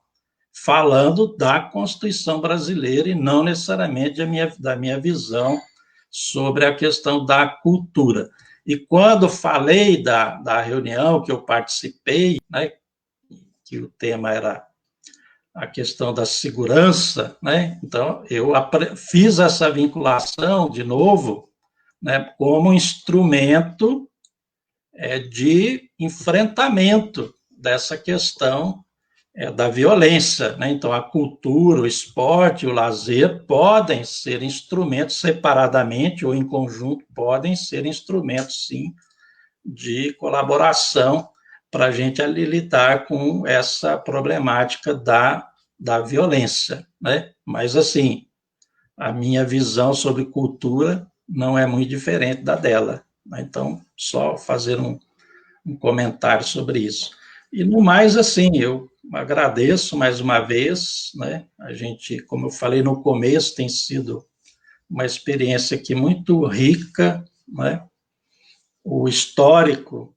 falando da Constituição brasileira e não necessariamente da minha visão sobre a questão da cultura. E quando falei da reunião que eu participei, né, que o tema era a questão da segurança, né, então eu fiz essa vinculação, de novo, né, como instrumento de enfrentamento dessa questão da violência, né? Então, a cultura, o esporte, o lazer podem ser instrumentos separadamente ou em conjunto, podem ser instrumentos, sim, de colaboração para a gente ali lidar com essa problemática da violência, né? Mas, assim, a minha visão sobre cultura não é muito diferente da dela, né? Então, só fazer um comentário sobre isso. E, no mais, assim, eu agradeço mais uma vez, né? A gente, como eu falei no começo, tem sido uma experiência aqui muito rica, né? O histórico,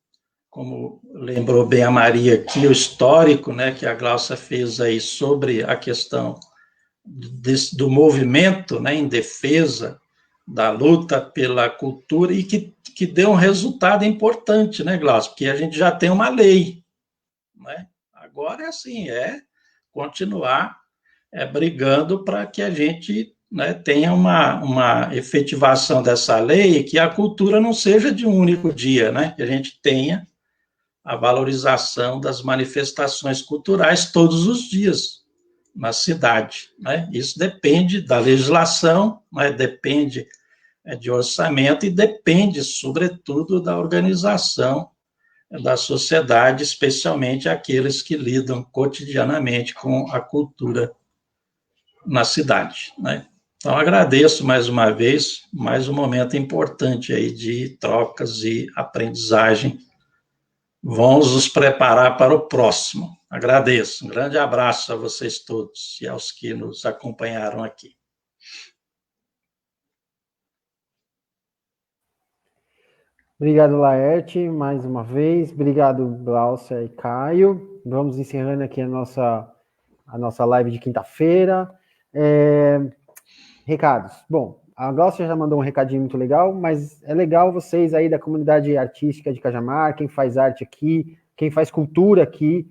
como lembrou bem a Maria aqui, o histórico, né, que a Glaucia fez aí sobre a questão do movimento, né, em defesa da luta pela cultura e que deu um resultado importante, né, Glaucia? Porque a gente já tem uma lei, né? Agora é assim, continuar brigando para que a gente, né, tenha uma efetivação dessa lei e que a cultura não seja de um único dia, né? Que a gente tenha a valorização das manifestações culturais todos os dias na cidade, né? Isso depende da legislação, né? Depende de orçamento e depende, sobretudo, da organização da sociedade, especialmente aqueles que lidam cotidianamente com a cultura na cidade, né? Então, agradeço mais uma vez, mais um momento importante aí de trocas e aprendizagem. Vamos nos preparar para o próximo. Agradeço. Um grande abraço a vocês todos e aos que nos acompanharam aqui. Obrigado, Laerte, mais uma vez. Obrigado, Glaucia e Caio. Vamos encerrando aqui a nossa live de quinta-feira. Recados. Bom, a Glaucia já mandou um recadinho muito legal, mas é legal vocês aí da comunidade artística de Cajamar, quem faz arte aqui, quem faz cultura aqui,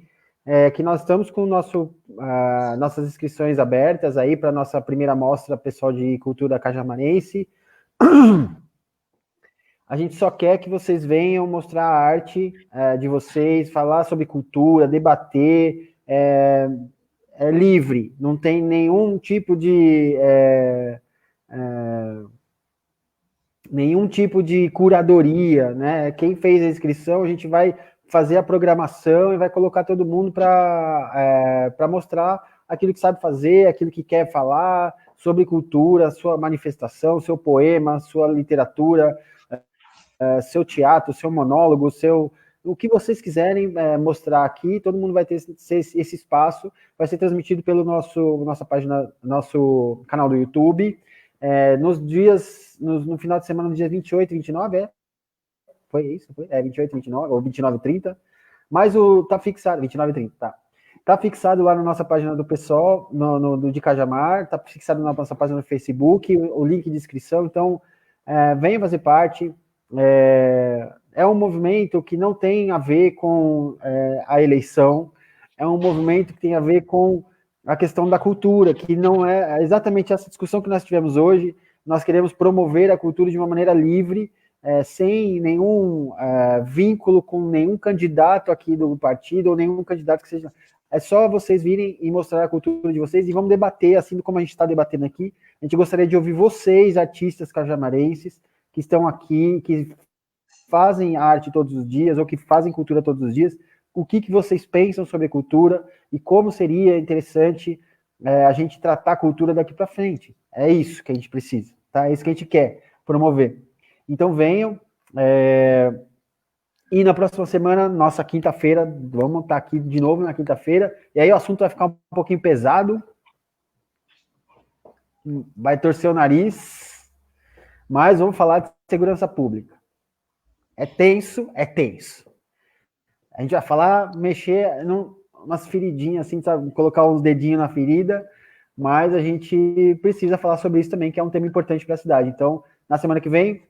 que nós estamos com nossas inscrições abertas aí para a nossa primeira mostra pessoal de cultura cajamarense. A gente só quer que vocês venham mostrar a arte de vocês, falar sobre cultura, debater, é livre, não tem nenhum tipo de curadoria, né? Quem fez a inscrição, a gente vai fazer a programação e vai colocar todo mundo para mostrar aquilo que sabe fazer, aquilo que quer falar sobre cultura, sua manifestação, seu poema, sua literatura, seu teatro, seu monólogo, o que vocês quiserem mostrar aqui, todo mundo vai ter esse espaço, vai ser transmitido pelo nossa página, nosso canal do YouTube, no final de semana, no dia 28 e 29, foi isso? Foi? 28 e 29, ou 29 e 30, mas tá fixado, 29 e 30, tá. Tá fixado lá na nossa página do pessoal, no de Cajamar, tá fixado na nossa página no Facebook, o link de inscrição, então venha fazer parte. É um movimento que não tem a ver com a eleição, é um movimento que tem a ver com a questão da cultura, que não é exatamente essa discussão que nós tivemos hoje. Nós queremos promover a cultura de uma maneira livre, sem nenhum vínculo com nenhum candidato aqui do partido, ou nenhum candidato que seja... É só vocês virem e mostrar a cultura de vocês, e vamos debater, assim como a gente está debatendo aqui. A gente gostaria de ouvir vocês, artistas cajamarenses, que estão aqui, que fazem arte todos os dias, ou que fazem cultura todos os dias, o que vocês pensam sobre cultura, e como seria interessante a gente tratar a cultura daqui para frente. É isso que a gente precisa, tá? É isso que a gente quer promover. Então venham, e na próxima semana, nossa quinta-feira, vamos estar aqui de novo na quinta-feira, e aí o assunto vai ficar um pouquinho pesado, vai torcer o nariz, mas vamos falar de segurança pública. É tenso, é tenso. A gente vai falar, mexer umas feridinhas, assim, sabe? Colocar uns dedinhos na ferida, mas a gente precisa falar sobre isso também, que é um tema importante para a cidade. Então, na semana que vem,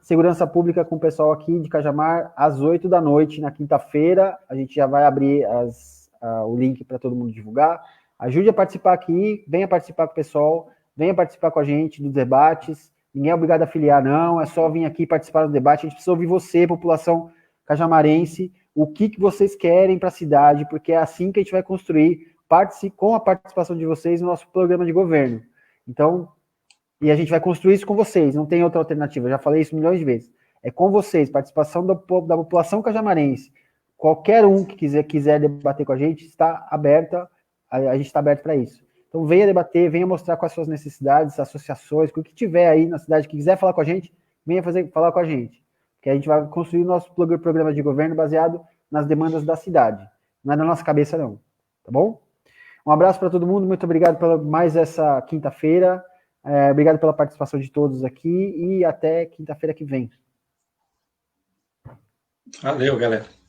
segurança pública com o pessoal aqui de Cajamar, às 8 da noite, na quinta-feira. A gente já vai abrir o link para todo mundo divulgar. Ajude a participar aqui, venha participar com o pessoal, venha participar com a gente dos debates. Ninguém é obrigado a afiliar, não, é só vir aqui participar do debate. A gente precisa ouvir você, população cajamarense, o que vocês querem para a cidade, porque é assim que a gente vai construir, com a participação de vocês, no nosso programa de governo. Então, e a gente vai construir isso com vocês, não tem outra alternativa, eu já falei isso milhões de vezes. É com vocês, participação da população cajamarense. Qualquer um que quiser debater com a gente, está aberta, a gente está aberto para isso. Então, venha debater, venha mostrar quais suas necessidades, associações, o que tiver aí na cidade que quiser falar com a gente, venha falar com a gente. Que a gente vai construir o nosso programa de governo baseado nas demandas da cidade. Não é da nossa cabeça, não. Tá bom? Um abraço para todo mundo, muito obrigado por mais essa quinta-feira. Obrigado pela participação de todos aqui e até quinta-feira que vem. Valeu, galera.